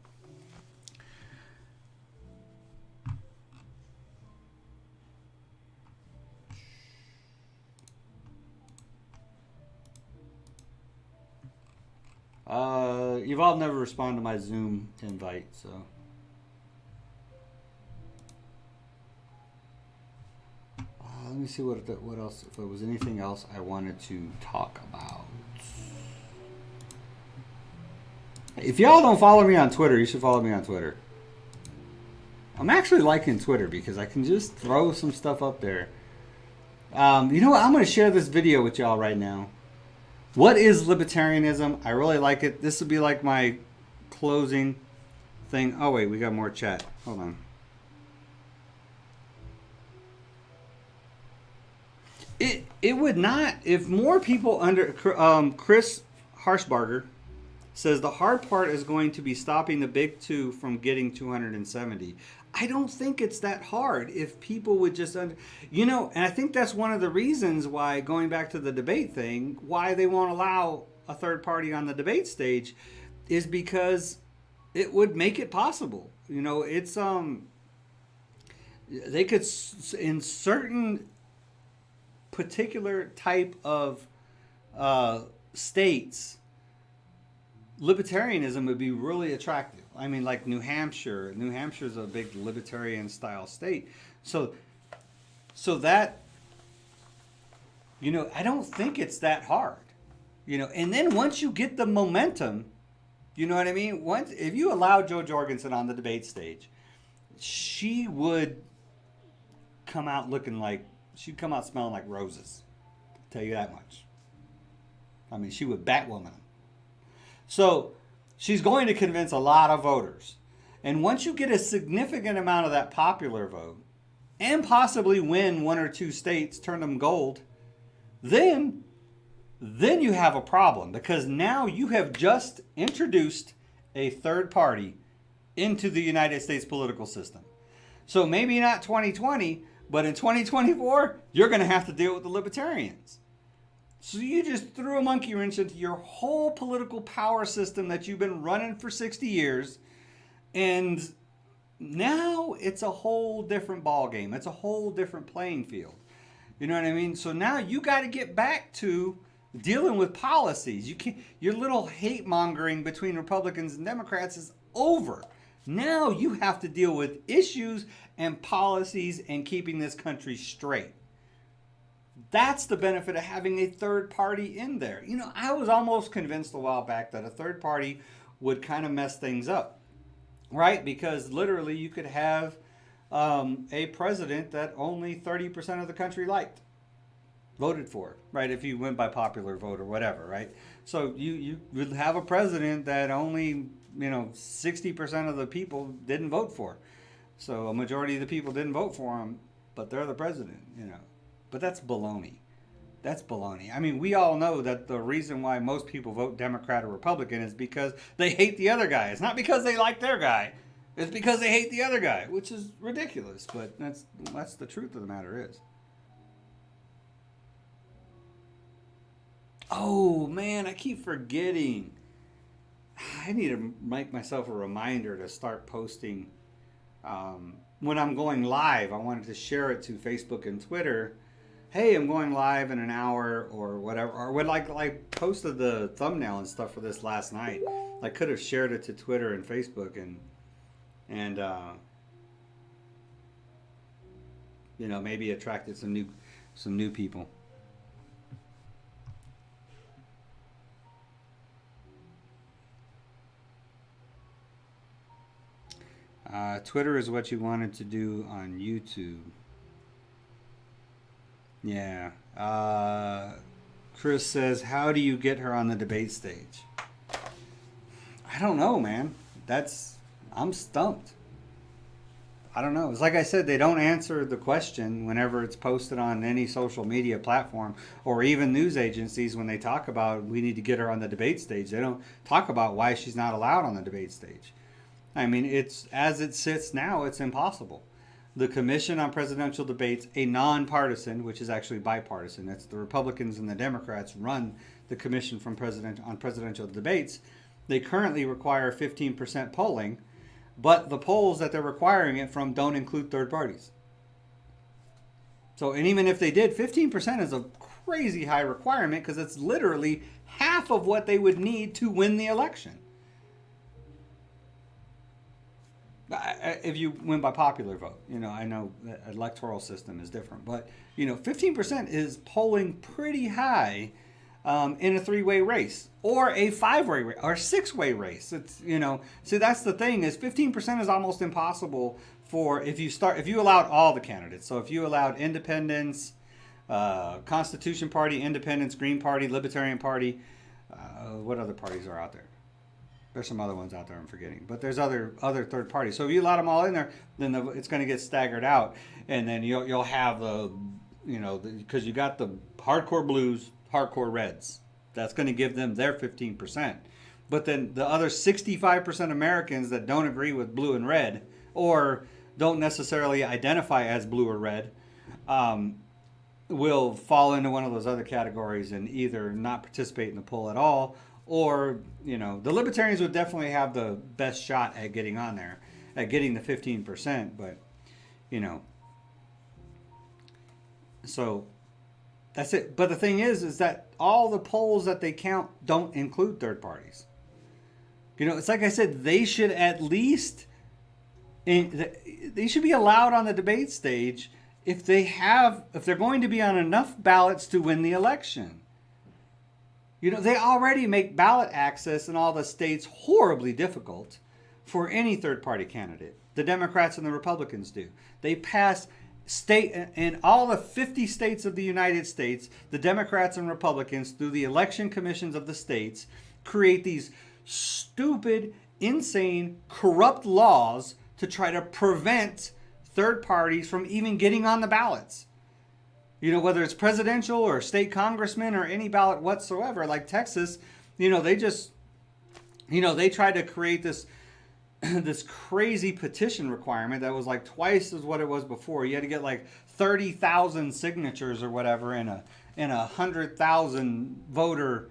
Evolve never responded to my Zoom invite, so. Let me see what else, if there was anything else I wanted to talk about. If y'all don't follow me on Twitter, you should follow me on Twitter. I'm actually liking Twitter because I can just throw some stuff up there. You know what? I'm going to share this video with y'all right now. What is libertarianism? I really like it. This will be like my closing thing. Oh, wait, we got more chat. Hold on. It would not, if more people under, Chris Harshbarger says the hard part is going to be stopping the big two from getting 270. I don't think it's that hard if people would just, and I think that's one of the reasons why, going back to the debate thing, why they won't allow a third party on the debate stage is because it would make it possible. It's, they could, in certain particular type of states, libertarianism would be really attractive. I mean, like New Hampshire. New Hampshire is a big libertarian style state. So that, I don't think it's that hard. And then once you get the momentum, you know what I mean? If you allow Jo Jorgensen on the debate stage, she would come out she'd come out smelling like roses. I'll tell you that much. I mean, she would Batwoman them. So she's going to convince a lot of voters. And once you get a significant amount of that popular vote, and possibly win one or two states, turn them gold, then you have a problem. Because now you have just introduced a third party into the United States political system. So maybe not 2020, but in 2024, you're going to have to deal with the libertarians. So you just threw a monkey wrench into your whole political power system that you've been running for 60 years. And now it's a whole different ballgame. It's a whole different playing field. You know what I mean? So now you got to get back to dealing with policies. Your little hate mongering between Republicans and Democrats is over. Now you have to deal with issues and policies and keeping this country straight. That's the benefit of having a third party in there. You know, I was almost convinced a while back that a third party would kind of mess things up, right? Because literally you could have a president that only 30% of the country liked, voted for, right? If you went by popular vote or whatever, right? So you would have a president that only, 60% of the people didn't vote for. So a majority of the people didn't vote for him, but they're the president, But that's baloney. That's baloney. I mean, we all know that the reason why most people vote Democrat or Republican is because they hate the other guy. It's not because they like their guy. It's because they hate the other guy, which is ridiculous. But that's the truth of the matter is. Oh, man, I keep forgetting. I need to make myself a reminder to start posting. When I'm going live, I wanted to share it to Facebook and Twitter. Hey, I'm going live in an hour or whatever. Or when I posted the thumbnail and stuff for this last night, I could have shared it to Twitter and Facebook and maybe attracted some new people. Twitter is what you wanted to do on YouTube. Yeah. Chris says, how do you get her on the debate stage? I don't know, man. I'm stumped. I don't know. It's like I said, they don't answer the question whenever it's posted on any social media platform or even news agencies when they talk about we need to get her on the debate stage. They don't talk about why she's not allowed on the debate stage. I mean, it's as it sits now, it's impossible. The Commission on Presidential Debates, a nonpartisan, which is actually bipartisan, that's the Republicans and the Democrats run the Commission on Presidential Debates. They currently require 15% polling, but the polls that they're requiring it from don't include third parties. So, and even if they did, 15% is a crazy high requirement because it's literally half of what they would need to win the election. If you win by popular vote, I know the electoral system is different, but 15% is polling pretty high in a three-way race or a five-way race or six-way race. It's see that's the thing is 15% is almost impossible for if you allowed all the candidates. So if you allowed independents, Constitution Party, Independents, Green Party, Libertarian Party, what other parties are out there? There's some other ones out there I'm forgetting, but there's other third parties. So if you allow them all in there, then it's going to get staggered out, and then you'll have because you got the hardcore blues, hardcore reds. That's going to give them their 15%. But then the other 65% Americans that don't agree with blue and red, or don't necessarily identify as blue or red, will fall into one of those other categories and either not participate in the poll at all. Or, the Libertarians would definitely have the best shot at getting on there, at getting the 15%. But, so that's it. But the thing is that all the polls that they count don't include third parties. It's like I said, they should at least, they should be allowed on the debate stage if they're going to be on enough ballots to win the election. They already make ballot access in all the states horribly difficult for any third-party candidate. The Democrats and the Republicans do. They pass in all the 50 states of the United States, the Democrats and Republicans, through the election commissions of the states, create these stupid, insane, corrupt laws to try to prevent third parties from even getting on the ballots. Whether it's presidential or state congressman or any ballot whatsoever, like Texas, they just, they tried to create this crazy petition requirement that was like twice as what it was before. You had to get like 30,000 signatures or whatever in a 100,000 voter,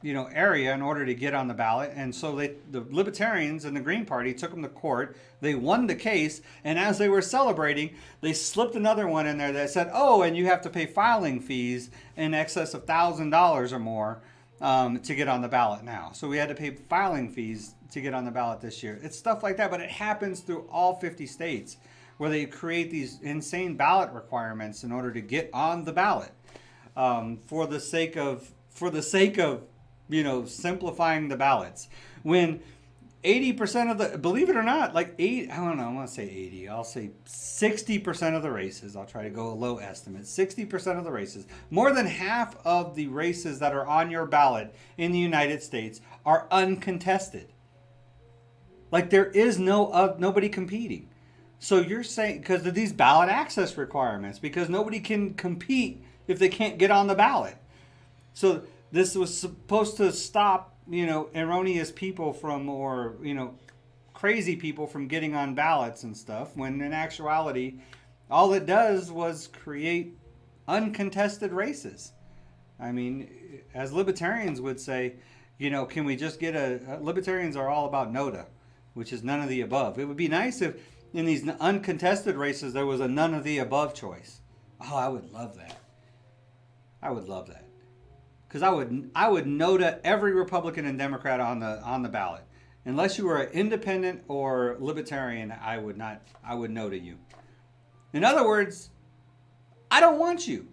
area in order to get on the ballot. And so the Libertarians and the Green Party took them to court. They won the case. And as they were celebrating, they slipped another one in there that said, oh, and you have to pay filing fees in excess of $1,000 or more to get on the ballot now. So we had to pay filing fees to get on the ballot this year. It's stuff like that, but it happens through all 50 states where they create these insane ballot requirements in order to get on the ballot, for the sake of simplifying the ballots. When 80% of the, believe it or not, like I don't know, I'm going to say 80. I'll say 60% of the races, I'll try to go a low estimate, 60% of the races, more than half of the races that are on your ballot in the United States are uncontested. Like there is nobody competing. So you're saying, because of these ballot access requirements, because nobody can compete if they can't get on the ballot. So this was supposed to stop, erroneous people from, or, crazy people from getting on ballots and stuff, when in actuality, all it does was create uncontested races. I mean, as libertarians would say, can we just get libertarians are all about NOTA, which is none of the above. It would be nice if in these uncontested races there was a none of the above choice. Oh, I would love that. I would love that. Because I would NOTA every Republican and Democrat on the ballot. Unless you were an independent or libertarian, I would NOTA you. In other words, I don't want you.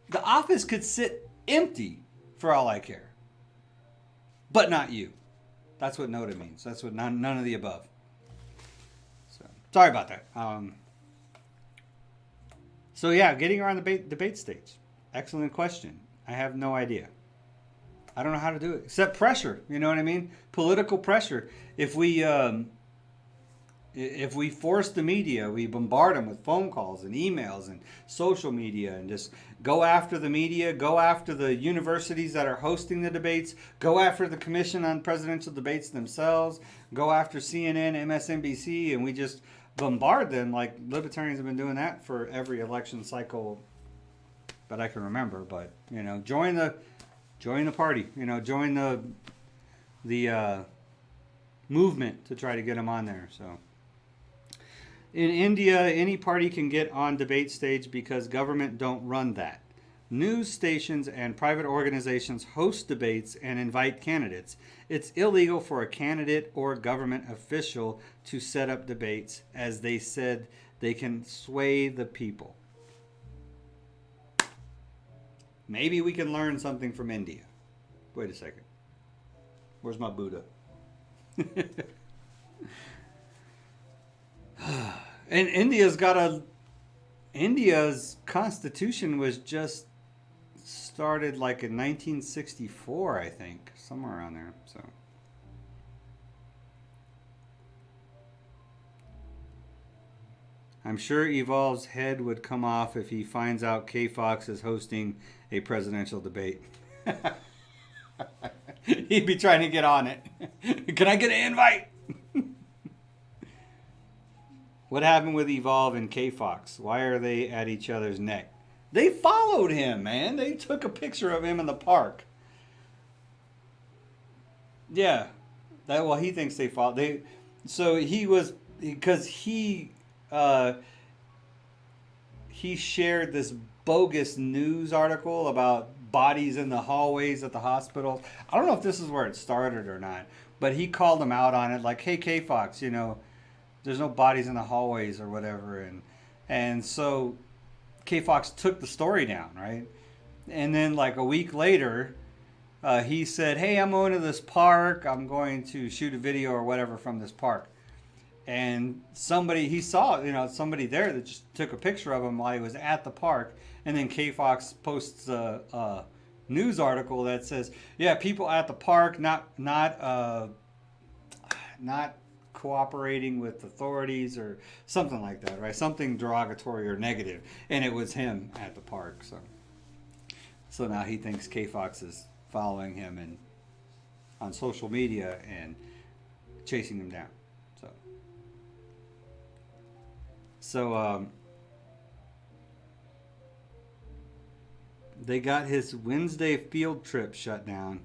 The office could sit empty for all I care. But not you. That's what NOTA means. That's what none of the above. So sorry about that. So yeah, getting around the debate stage. Excellent question. I have no idea. I don't know how to do it except pressure. You know what I mean? Political pressure. If we force the media, we bombard them with phone calls and emails and social media, and just go after the media, go after the universities that are hosting the debates, go after the Commission on Presidential Debates themselves, go after CNN, MSNBC, and we just bombard them like libertarians have been doing that for every election cycle that I can remember. But join the party. Join the movement to try to get them on there. So in India, any party can get on debate stage because government don't run that. News stations and private organizations host debates and invite candidates. It's illegal for a candidate or government official to set up debates, as they said they can sway the people. Maybe we can learn something from India. Wait a second. Where's my Buddha? And India's constitution was just started like in 1964, I think, somewhere around there. So I'm sure Evolve's head would come off if he finds out K Fox is hosting a presidential debate. He'd be trying to get on it. Can I get an invite? What happened with Evolve and K Fox? Why are they at each other's neck? They followed him, man. They took a picture of him in the park. Yeah. He thinks they followed. So he was, because he shared this bogus news article about bodies in the hallways at the hospitals. I don't know if this is where it started or not, but he called them out on it, like, hey, K Fox, there's no bodies in the hallways or whatever. And so K Fox took the story down, right? And then like a week later, he said, hey, I'm going to this park. I'm going to shoot a video or whatever from this park. And he saw, somebody there that just took a picture of him while he was at the park. And then K Fox posts a news article that says, yeah, people at the park not cooperating with authorities or something like that, right? Something derogatory or negative. And it was him at the park. So now he thinks K Fox is following him on social media and chasing him down. So they got his Wednesday field trip shut down.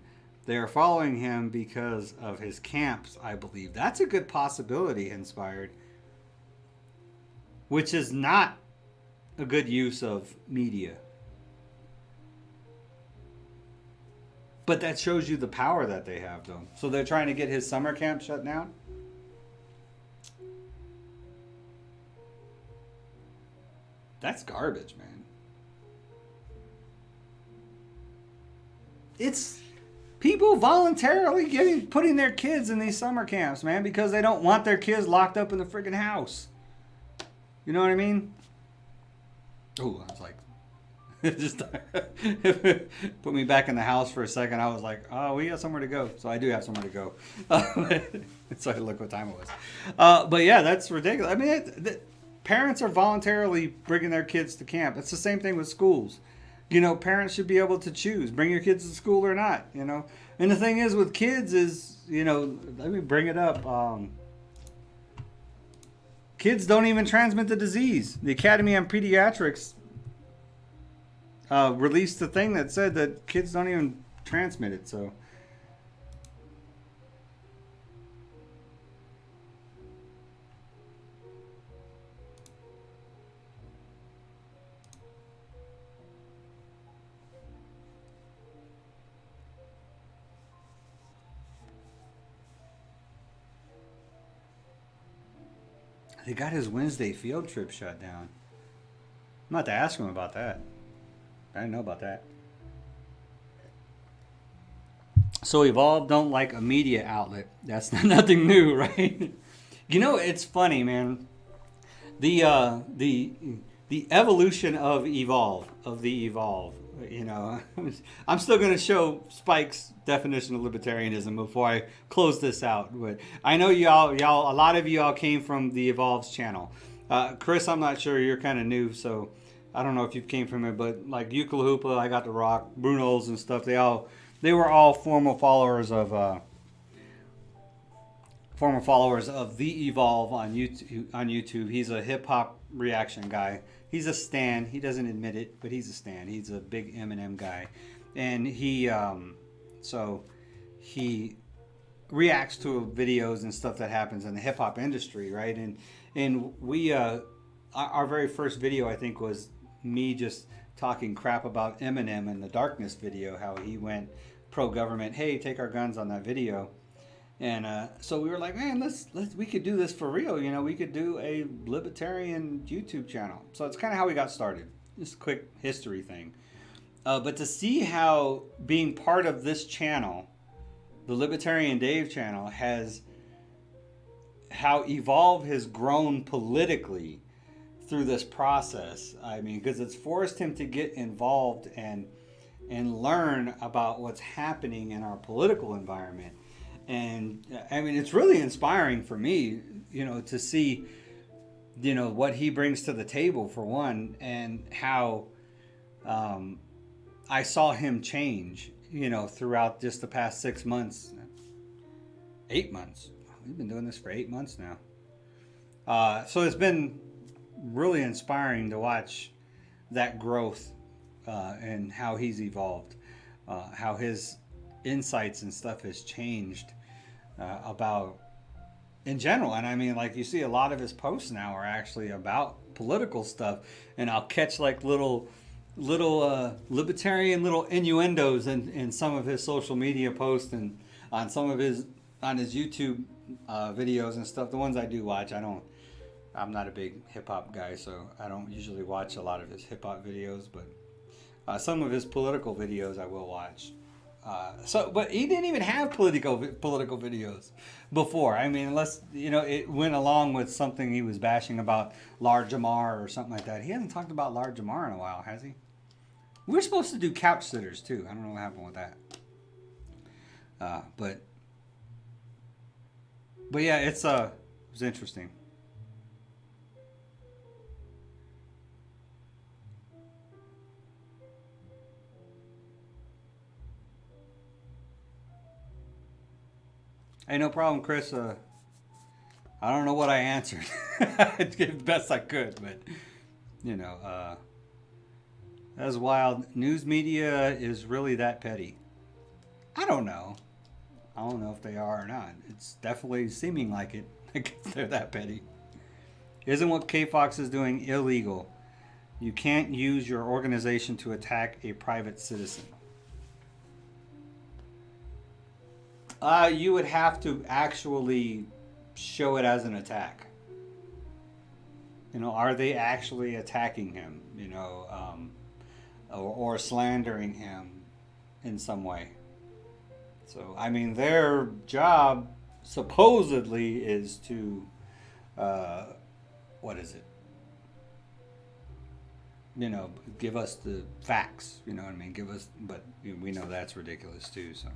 They are following him because of his camps, I believe. That's a good possibility, Inspired. Which is not a good use of media. But that shows you the power that they have, though. So they're trying to get his summer camp shut down? That's garbage, man. It's people voluntarily putting their kids in these summer camps, man, because they don't want their kids locked up in the freaking house. You know what I mean? Oh, I was like, it just put me back in the house for a second. I was like, oh, we got somewhere to go. So I do have somewhere to go. So I look what time it was. But yeah, that's ridiculous. I mean, parents are voluntarily bringing their kids to camp. It's the same thing with schools. You know, parents should be able to choose, bring your kids to school or not, you know. And the thing is with kids is, you know, let me bring it up. Kids don't even transmit the disease. The Academy on Pediatrics released a thing that said that kids don't even transmit it, so. They got his Wednesday field trip shut down. I'm about to ask him about that. I didn't know about that. So Evolve don't like a media outlet. That's nothing new, right? You know, it's funny, man. The evolution of Evolve, you know. I'm still going to show Spike's definition of libertarianism before I close this out. But I know y'all, a lot of y'all came from the Evolve's channel. Chris, I'm not sure, you're kind of new, so I don't know if you came from it. But like Euclid Hoopa, I Got the Rock, Bruno's and stuff. They were all former followers of the Evolve on YouTube. He's a hip hop reaction guy. He's a stan. He doesn't admit it, but he's a stan. He's a big Eminem guy, and he reacts to videos and stuff that happens in the hip hop industry, right? And we our very first video, I think, was me just talking crap about Eminem in the Darkness video, how he went pro-government. Hey, take our guns on that video. And so we were like, man, we could do this for real. You know, we could do a libertarian YouTube channel. So it's kind of how we got started. Just a quick history thing. But to see how being part of this channel, the Libertarian Dave channel, how Evolve has grown politically through this process. I mean, because it's forced him to get involved and learn about what's happening in our political environment. And I mean, it's really inspiring for me, you know, to see, you know, what he brings to the table, for one, and how I saw him change, you know, throughout just the past 6 months, 8 months. We've been doing this for 8 months now. So it's been really inspiring to watch that growth and how he's evolved, how his insights and stuff has changed about in general. And I mean, like, you see a lot of his posts now are actually about political stuff, and I'll catch like little libertarian little innuendos in some of his social media posts and on his YouTube videos and stuff. The ones I do watch, I'm not a big hip hop guy, so I don't usually watch a lot of his hip hop videos, but some of his political videos I will watch. But he didn't even have political videos before. I mean, unless, you know, it went along with something he was bashing about Lar Jamar or something like that. He hasn't talked about Lar Jamar in a while, has he? We're supposed to do couch sitters too. I don't know what happened with that. But yeah, it was interesting. Hey, no problem, Chris. I don't know what I answered. I did the best I could, but, you know, that's wild. News media is really that petty. I don't know. I don't know if they are or not. It's definitely seeming like it. I guess they're that petty. Isn't what K-Fox is doing illegal? You can't use your organization to attack a private citizen. You would have to actually show it as an attack. You know, are they actually attacking him? You know, or slandering him in some way? So, I mean, their job supposedly is to, what is it? You know, give us the facts. You know what I mean? Give us, but we know that's ridiculous too. So.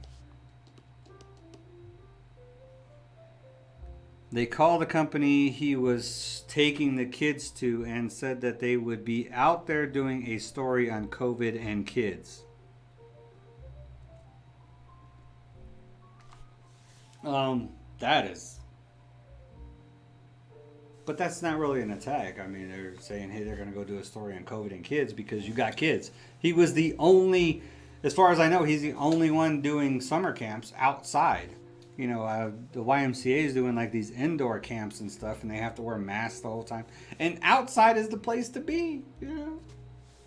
They called the company he was taking the kids to and said that they would be out there doing a story on COVID and kids. That is. But that's not really an attack. I mean, they're saying, hey, they're going to go do a story on COVID and kids because you got kids. He was the only, as far as I know, he's the only one doing summer camps outside. You know, the YMCA is doing like these indoor camps and stuff, and they have to wear masks the whole time. And outside is the place to be. You know,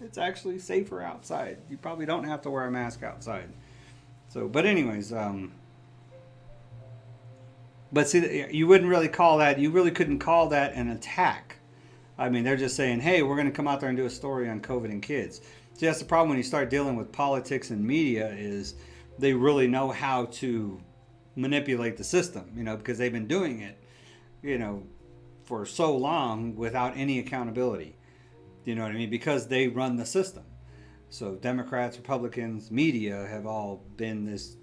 it's actually safer outside. You probably don't have to wear a mask outside. So, but anyways, but see, you wouldn't really call that. You really couldn't call that an attack. I mean, they're just saying, hey, we're going to come out there and do a story on COVID and kids. See, that's the problem when you start dealing with politics and media is they really know how to manipulate the system, you know, because they've been doing it, you know, for so long without any accountability. You know what I mean? Because they run the system. So Democrats, Republicans, media have all been this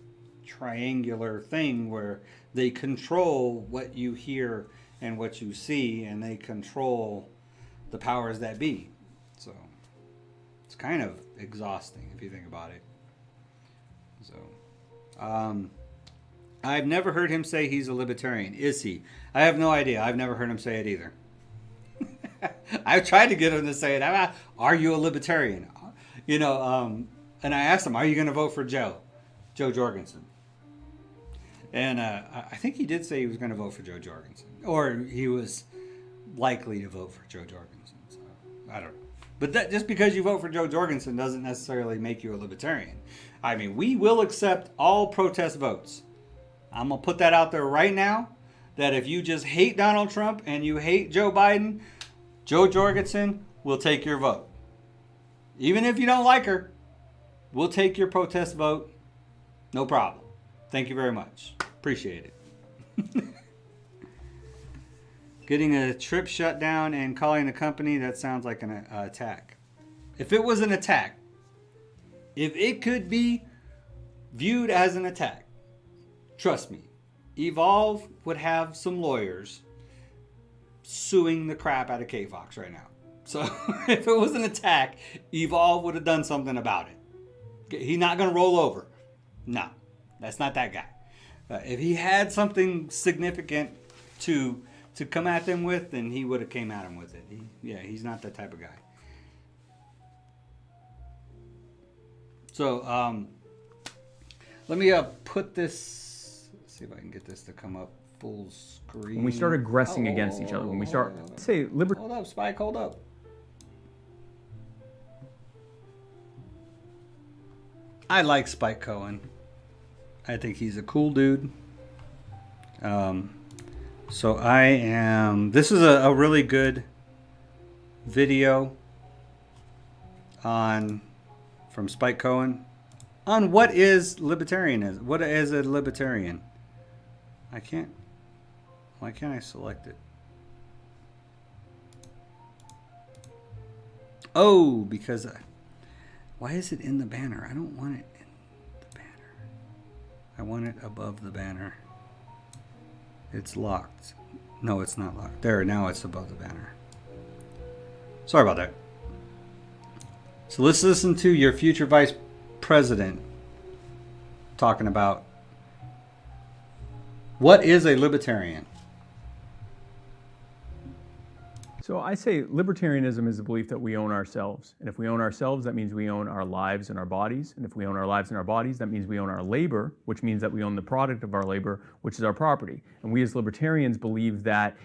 triangular thing where they control what you hear and what you see, and they control the powers that be. So it's kind of exhausting if you think about it. So, I've never heard him say he's a libertarian. Is he? I have no idea. I've never heard him say it either. I've tried to get him to say it. Are you a libertarian? You know, and I asked him, are you going to vote for Jo Jorgensen? And I think he did say he was going to vote for Jo Jorgensen. Or he was likely to vote for Jo Jorgensen. So, I don't know. But that, just because you vote for Jo Jorgensen doesn't necessarily make you a libertarian. I mean, we will accept all protest votes. I'm going to put that out there right now, that if you just hate Donald Trump and you hate Joe Biden, Jo Jorgensen will take your vote. Even if you don't like her, we'll take your protest vote. No problem. Thank you very much. Appreciate it. Getting a trip shut down and calling the company, that sounds like an attack. If it was an attack, if it could be viewed as an attack, trust me, Evolve would have some lawyers suing the crap out of K-Fox right now. So if it was an attack, Evolve would have done something about it. He's not going to roll over. No, that's not that guy. If he had something significant to come at them with, then he would have came at him with it. He's not that type of guy. So let me put this. Let's see if I can get this to come up full screen. When we start aggressing against each other, when we start, say, Hold up, Spike, hold up. I like Spike Cohen. I think he's a cool dude. So this is a really good video from Spike Cohen on what is libertarianism. What is a libertarian? Why can't I select it? Oh, because why is it in the banner? I don't want it in the banner. I want it above the banner. It's locked. No, it's not locked. There, now it's above the banner. Sorry about that. So let's listen to your future vice president talking about what is a libertarian. So I say libertarianism is the belief that we own ourselves. And if we own ourselves, that means we own our lives and our bodies. And if we own our lives and our bodies, that means we own our labor, which means that we own the product of our labor, which is our property. And we as libertarians believe that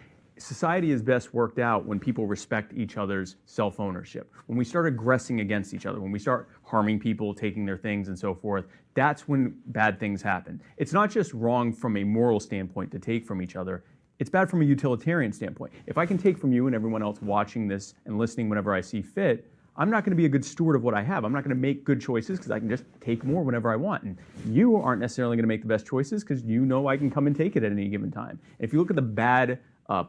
society is best worked out when people respect each other's self-ownership. When we start aggressing against each other, when we start harming people, taking their things and so forth, that's when bad things happen. It's not just wrong from a moral standpoint to take from each other, it's bad from a utilitarian standpoint. If I can take from you and everyone else watching this and listening whenever I see fit, I'm not going to be a good steward of what I have. I'm not going to make good choices because I can just take more whenever I want. And you aren't necessarily going to make the best choices because you know I can come and take it at any given time. If you look at the bad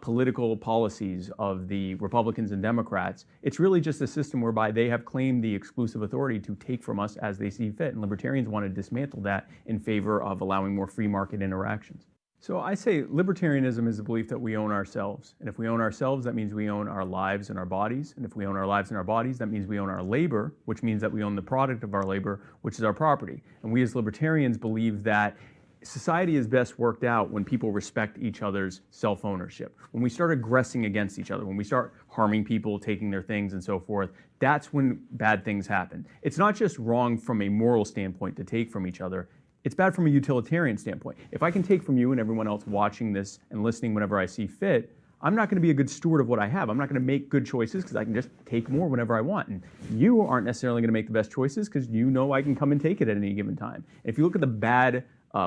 political policies of the Republicans and Democrats, it's really just a system whereby they have claimed the exclusive authority to take from us as they see fit. And libertarians want to dismantle that in favor of allowing more free market interactions. So I say libertarianism is the belief that we own ourselves. And if we own ourselves, that means we own our lives and our bodies. And if we own our lives and our bodies, that means we own our labor, which means that we own the product of our labor, which is our property. And we as libertarians believe that society is best worked out when people respect each other's self-ownership. When we start aggressing against each other, when we start harming people, taking their things and so forth, that's when bad things happen. It's not just wrong from a moral standpoint to take from each other, it's bad from a utilitarian standpoint. If I can take from you and everyone else watching this and listening whenever I see fit, I'm not going to be a good steward of what I have. I'm not going to make good choices because I can just take more whenever I want. And you aren't necessarily going to make the best choices because you know I can come and take it at any given time. If you look at the bad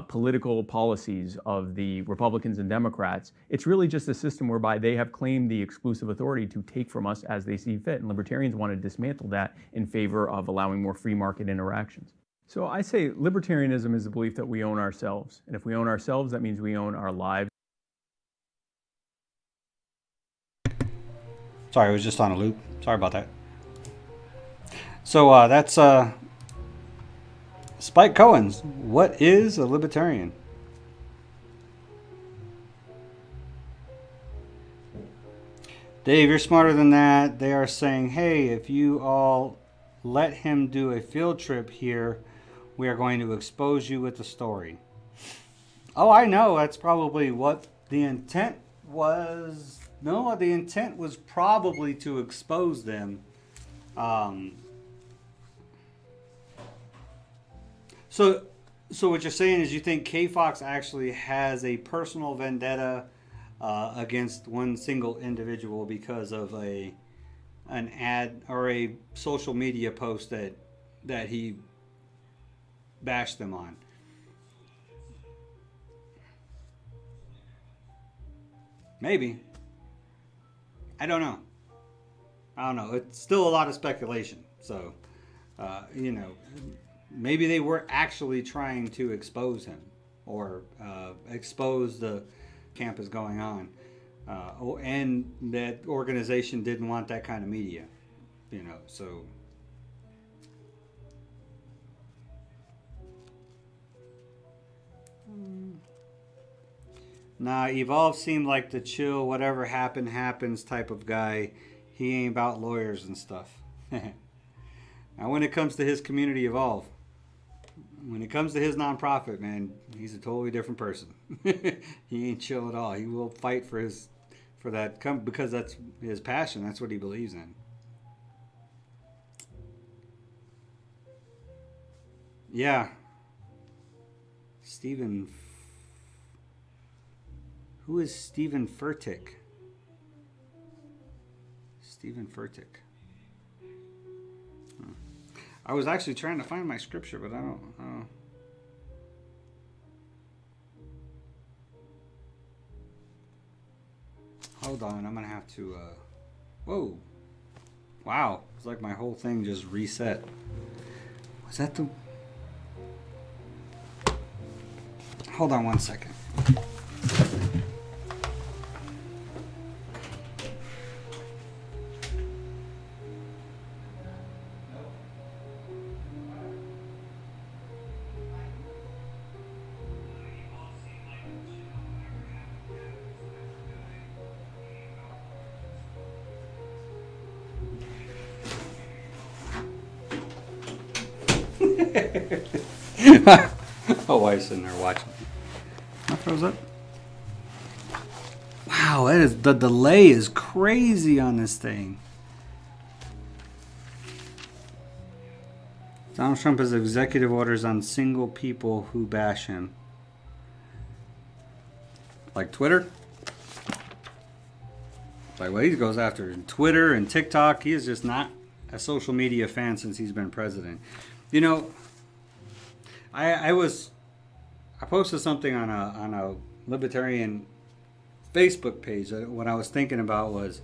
political policies of the Republicans and Democrats, it's really just a system whereby they have claimed the exclusive authority to take from us as they see fit. And libertarians want to dismantle that in favor of allowing more free market interactions. So I say libertarianism is the belief that we own ourselves. And if we own ourselves, that means we own our lives. Sorry, I was just on a loop. Sorry about that. So that's Spike Cohen's. What is a libertarian? Dave, you're smarter than that. They are saying, hey, if you all let him do a field trip here, we are going to expose you with the story. Oh, I know. That's probably what the intent was. No, the intent was probably to expose them. So what you're saying is you think K-Fox actually has a personal vendetta against one single individual because of an ad or a social media post that he bashed them on. Maybe. I don't know. It's still a lot of speculation. So, maybe they were actually trying to expose him or expose the campus going on. And that organization didn't want that kind of media, so. Nah, Evolve seemed like the chill, whatever happens type of guy. He ain't about lawyers and stuff. Now, when it comes to his community, Evolve, when it comes to his nonprofit, man, he's a totally different person. He ain't chill at all. He will fight for that because that's his passion. That's what he believes in. Yeah. Who is Stephen Furtick? Stephen Furtick. I was actually trying to find my scripture, but I don't. Hold on, I'm gonna have to. Whoa! Wow, it's like my whole thing just reset. Was that the? Hold on one second. My wife's sitting there watching. I froze up. Wow, the delay is crazy on this thing. Donald Trump has executive orders on single people who bash him. Like Twitter? Like, well, he goes after Twitter and TikTok. He is just not a social media fan since he's been president. You know, I posted something on a Libertarian Facebook page. What I was thinking about was,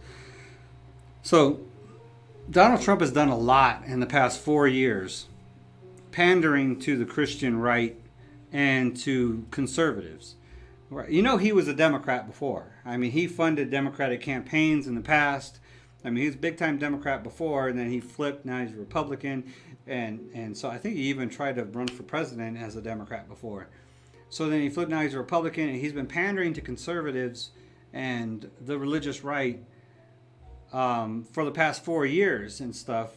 so Donald Trump has done a lot in the past 4 years, pandering to the Christian right and to conservatives. You know, he was a Democrat before. I mean, he funded Democratic campaigns in the past. I mean, he was a big-time Democrat before, and then he flipped. Now he's a Republican. And so I think he even tried to run for president as a Democrat before. So then he flipped. Now he's a Republican, and he's been pandering to conservatives and the religious right for the past 4 years and stuff.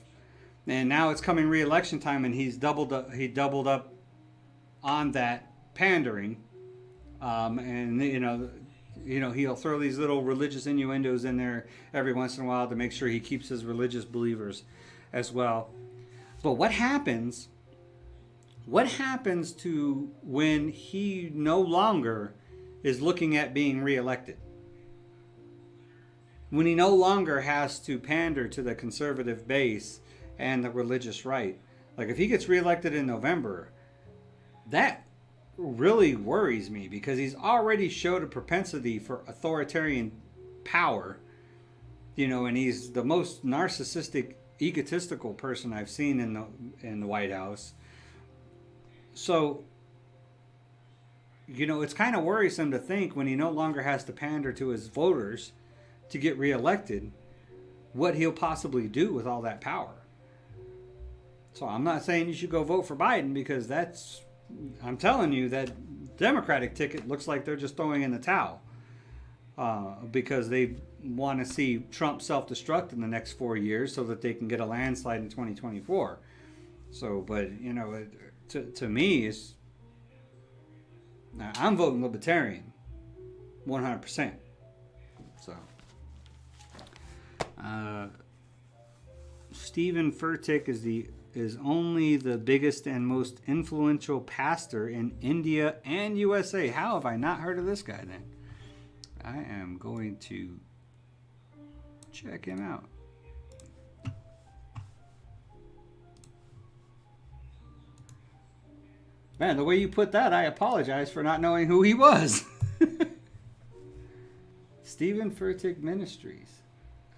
And now it's coming re-election time, and he doubled up on that pandering. And you know, he'll throw these little religious innuendos in there every once in a while to make sure he keeps his religious believers as well. But what happens to when he no longer is looking at being reelected? When he no longer has to pander to the conservative base and the religious right? Like, if he gets reelected in November, that really worries me, because he's already showed a propensity for authoritarian power, you know, and he's the most narcissistic, egotistical person I've seen in the White House. So, you know, it's kind of worrisome to think, when he no longer has to pander to his voters to get reelected, what he'll possibly do with all that power. So I'm not saying you should go vote for Biden, because I'm telling you, that Democratic ticket looks like they're just throwing in the towel, because they want to see Trump self-destruct in the next 4 years so that they can get a landslide in 2024. So, but, you know, to me, I'm voting Libertarian, 100%. So, Stephen Furtick is only the biggest and most influential pastor in India and USA. How have I not heard of this guy then? I am going to check him out. Man, the way you put that, I apologize for not knowing who he was. Stephen Furtick Ministries.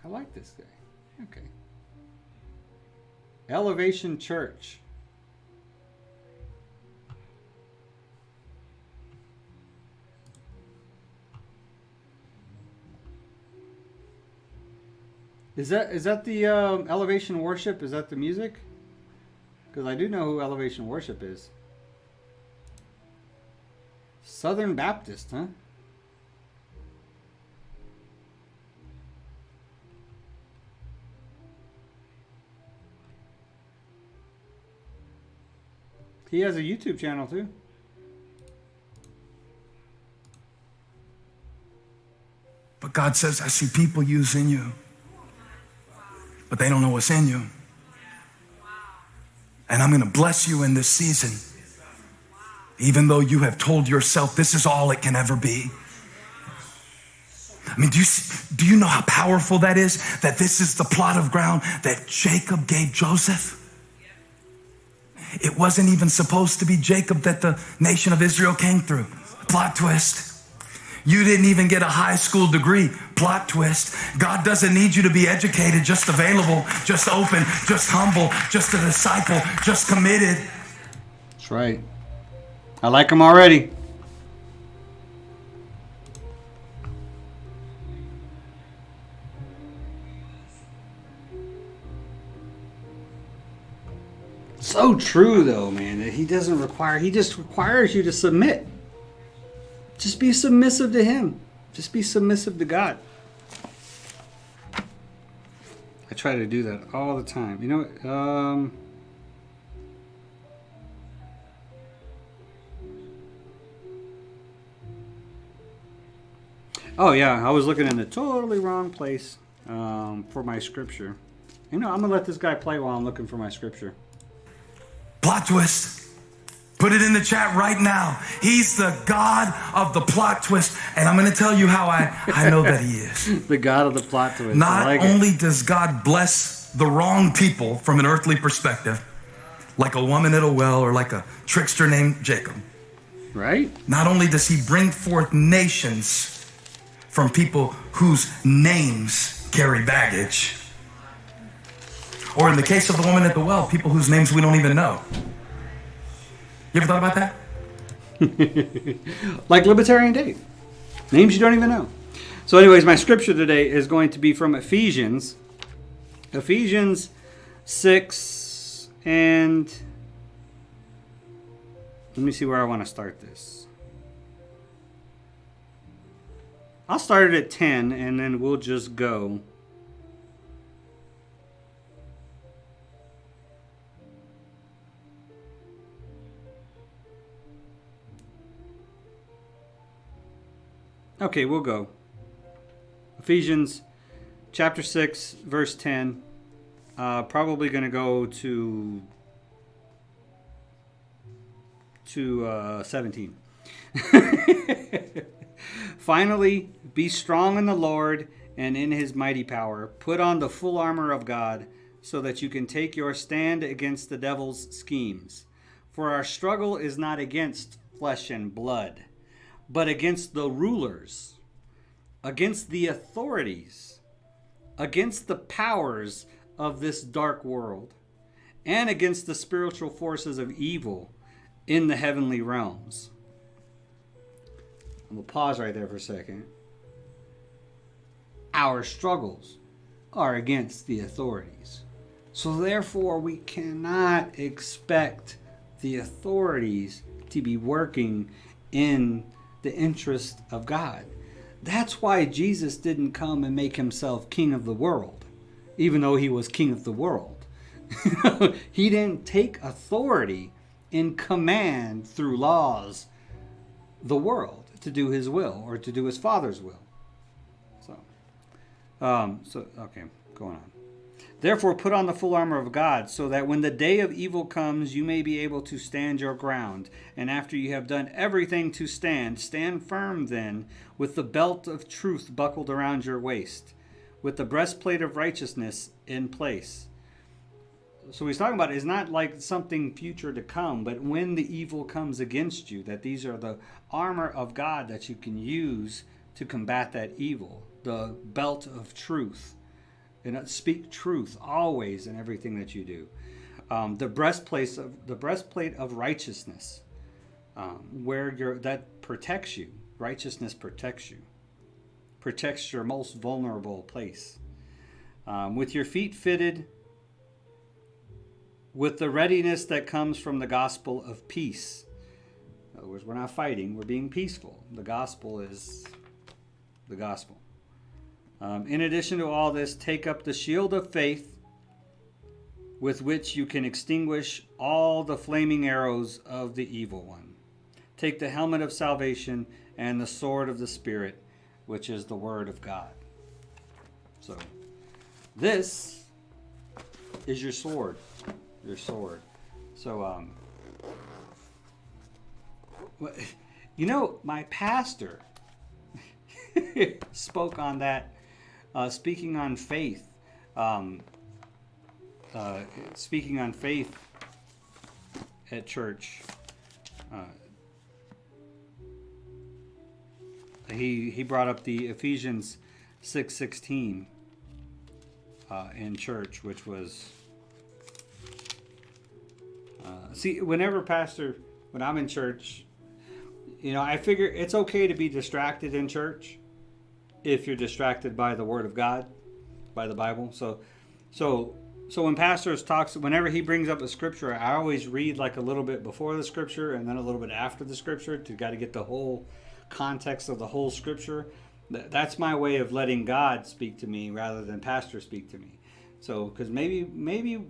I like this guy. Okay. Elevation Church. Is that the Elevation Worship? Is that the music? Because I do know who Elevation Worship is. Southern Baptist, huh? He has a YouTube channel too. But God says, I see people using you, but they don't know what's in you. And I'm going to bless you in this season, even though you have told yourself this is all it can ever be. I mean, do you know how powerful that is? That this is the plot of ground that Jacob gave Joseph? It wasn't even supposed to be Jacob that the nation of Israel came through. Plot twist. You didn't even get a high school degree. Plot twist. God doesn't need you to be educated, just available, just open, just humble, just a disciple, just committed. That's right. I like him already. So true, though, man, that he just requires you to submit. Just be submissive to him. Just be submissive to God. I try to do that all the time. You know, oh yeah, I was looking in the totally wrong place for my scripture. You know, I'm gonna let this guy play while I'm looking for my scripture. Plot twist. Put it in the chat right now. He's the God of the plot twist. And I'm going to tell you how I know that he is. The God of the plot twist. Not only does God bless the wrong people from an earthly perspective, like a woman at a well or like a trickster named Jacob. Right? Not only does he bring forth nations from people whose names carry baggage, or in the case of the woman at the well, people whose names we don't even know. You ever thought about that? Like Libertarian Dave. Names you don't even know. So anyways, my scripture today is going to be from Ephesians. Ephesians 6 and... Let me see where I want to start this. I'll start it at 10 and then we'll just go. Okay, we'll go. Ephesians chapter 6, verse 10. Probably going to go to 17. Finally, be strong in the Lord and in his mighty power. Put on the full armor of God so that you can take your stand against the devil's schemes. For our struggle is not against flesh and blood, but against the rulers, against the authorities, against the powers of this dark world, and against the spiritual forces of evil in the heavenly realms. I'm going to pause right there for a second. Our struggles are against the authorities. So therefore, we cannot expect the authorities to be working in the interest of God. That's why Jesus didn't come and make himself king of the world, even though he was king of the world. He didn't take authority in command through laws the world to do his will or to do his Father's will. Okay, going on. Therefore, put on the full armor of God, so that when the day of evil comes, you may be able to stand your ground. And after you have done everything to stand, stand firm then, with the belt of truth buckled around your waist, with the breastplate of righteousness in place. So what he's talking about is not like something future to come, but when the evil comes against you, that these are the armor of God that you can use to combat that evil. The belt of truth. And speak truth always in everything that you do. The breastplate of righteousness, that protects you. Righteousness protects you. Protects your most vulnerable place. With your feet fitted with the readiness that comes from the gospel of peace. In other words, we're not fighting, we're being peaceful. The gospel is the gospel. In addition to all this, take up the shield of faith with which you can extinguish all the flaming arrows of the evil one. Take the helmet of salvation and the sword of the Spirit, which is the word of God. So, this is your sword. Your sword. So, my pastor spoke on that. Speaking on faith, at church, he brought up the Ephesians 6:16 in church, which was when I'm in church, I figure it's okay to be distracted in church. If you're distracted by the Word of God, by the Bible. So when pastors talks, whenever he brings up a scripture, I always read like a little bit before the scripture and then a little bit after the scripture to got to get the whole context of the whole scripture. That's my way of letting God speak to me rather than pastor speak to me. So, because maybe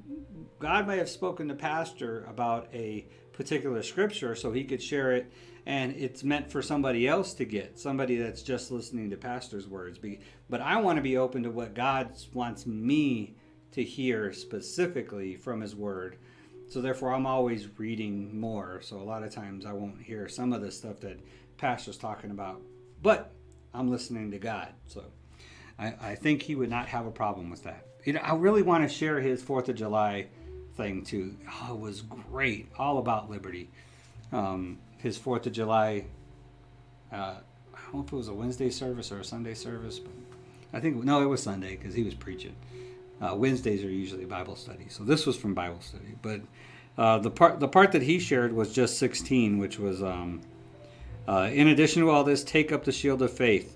God may have spoken to pastor about a particular scripture so he could share it, and it's meant for somebody else to get, somebody that's just listening to pastor's words. But I want to be open to what God wants me to hear specifically from his word. So therefore, I'm always reading more. So a lot of times I won't hear some of the stuff that Pastor's talking about, but I'm listening to God. So I think he would not have a problem with that. I really want to share his 4th of July thing too. Oh, it was great. All about liberty. His 4th of July, I don't know if it was a Wednesday service or a Sunday service, but I think, no, it was Sunday because he was preaching. Wednesdays are usually Bible study. So this was from Bible study. But the part that he shared was just 16, which was, in addition to all this, take up the shield of faith,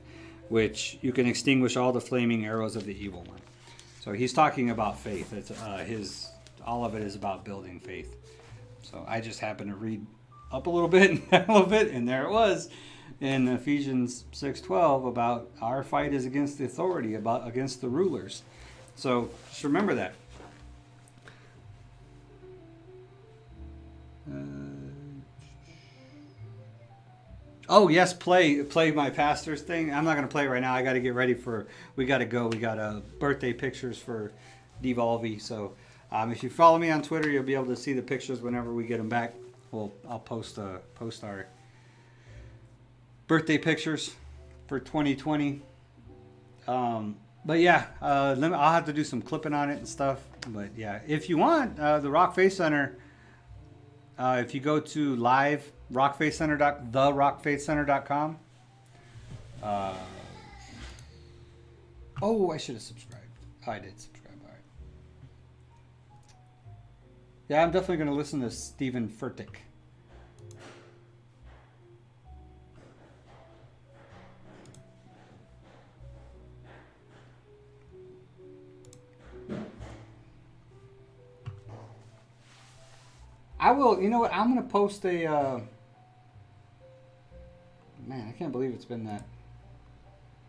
which you can extinguish all the flaming arrows of the evil one. So he's talking about faith. It's all of it is about building faith. So I just happened to read up a little bit and down a little bit, and there it was in Ephesians 6:12 about our fight is against the authority, against the rulers. So just remember that. Oh yes, play my pastor's thing. I'm not gonna play right now. I got to get ready for. We got to go. We got birthday pictures for Devolvey. So if you follow me on Twitter, you'll be able to see the pictures whenever we get them back. I'll post our birthday pictures for 2020. But yeah, I'll have to do some clipping on it and stuff. But yeah, if you want, the Rock Faith Center, if you go to live therockfaithcenter.com. I should have subscribed. I did subscribe. All right. Yeah, I'm definitely going to listen to Stephen Furtick. I will, you know what, I'm going to post a, man, I can't believe it's been that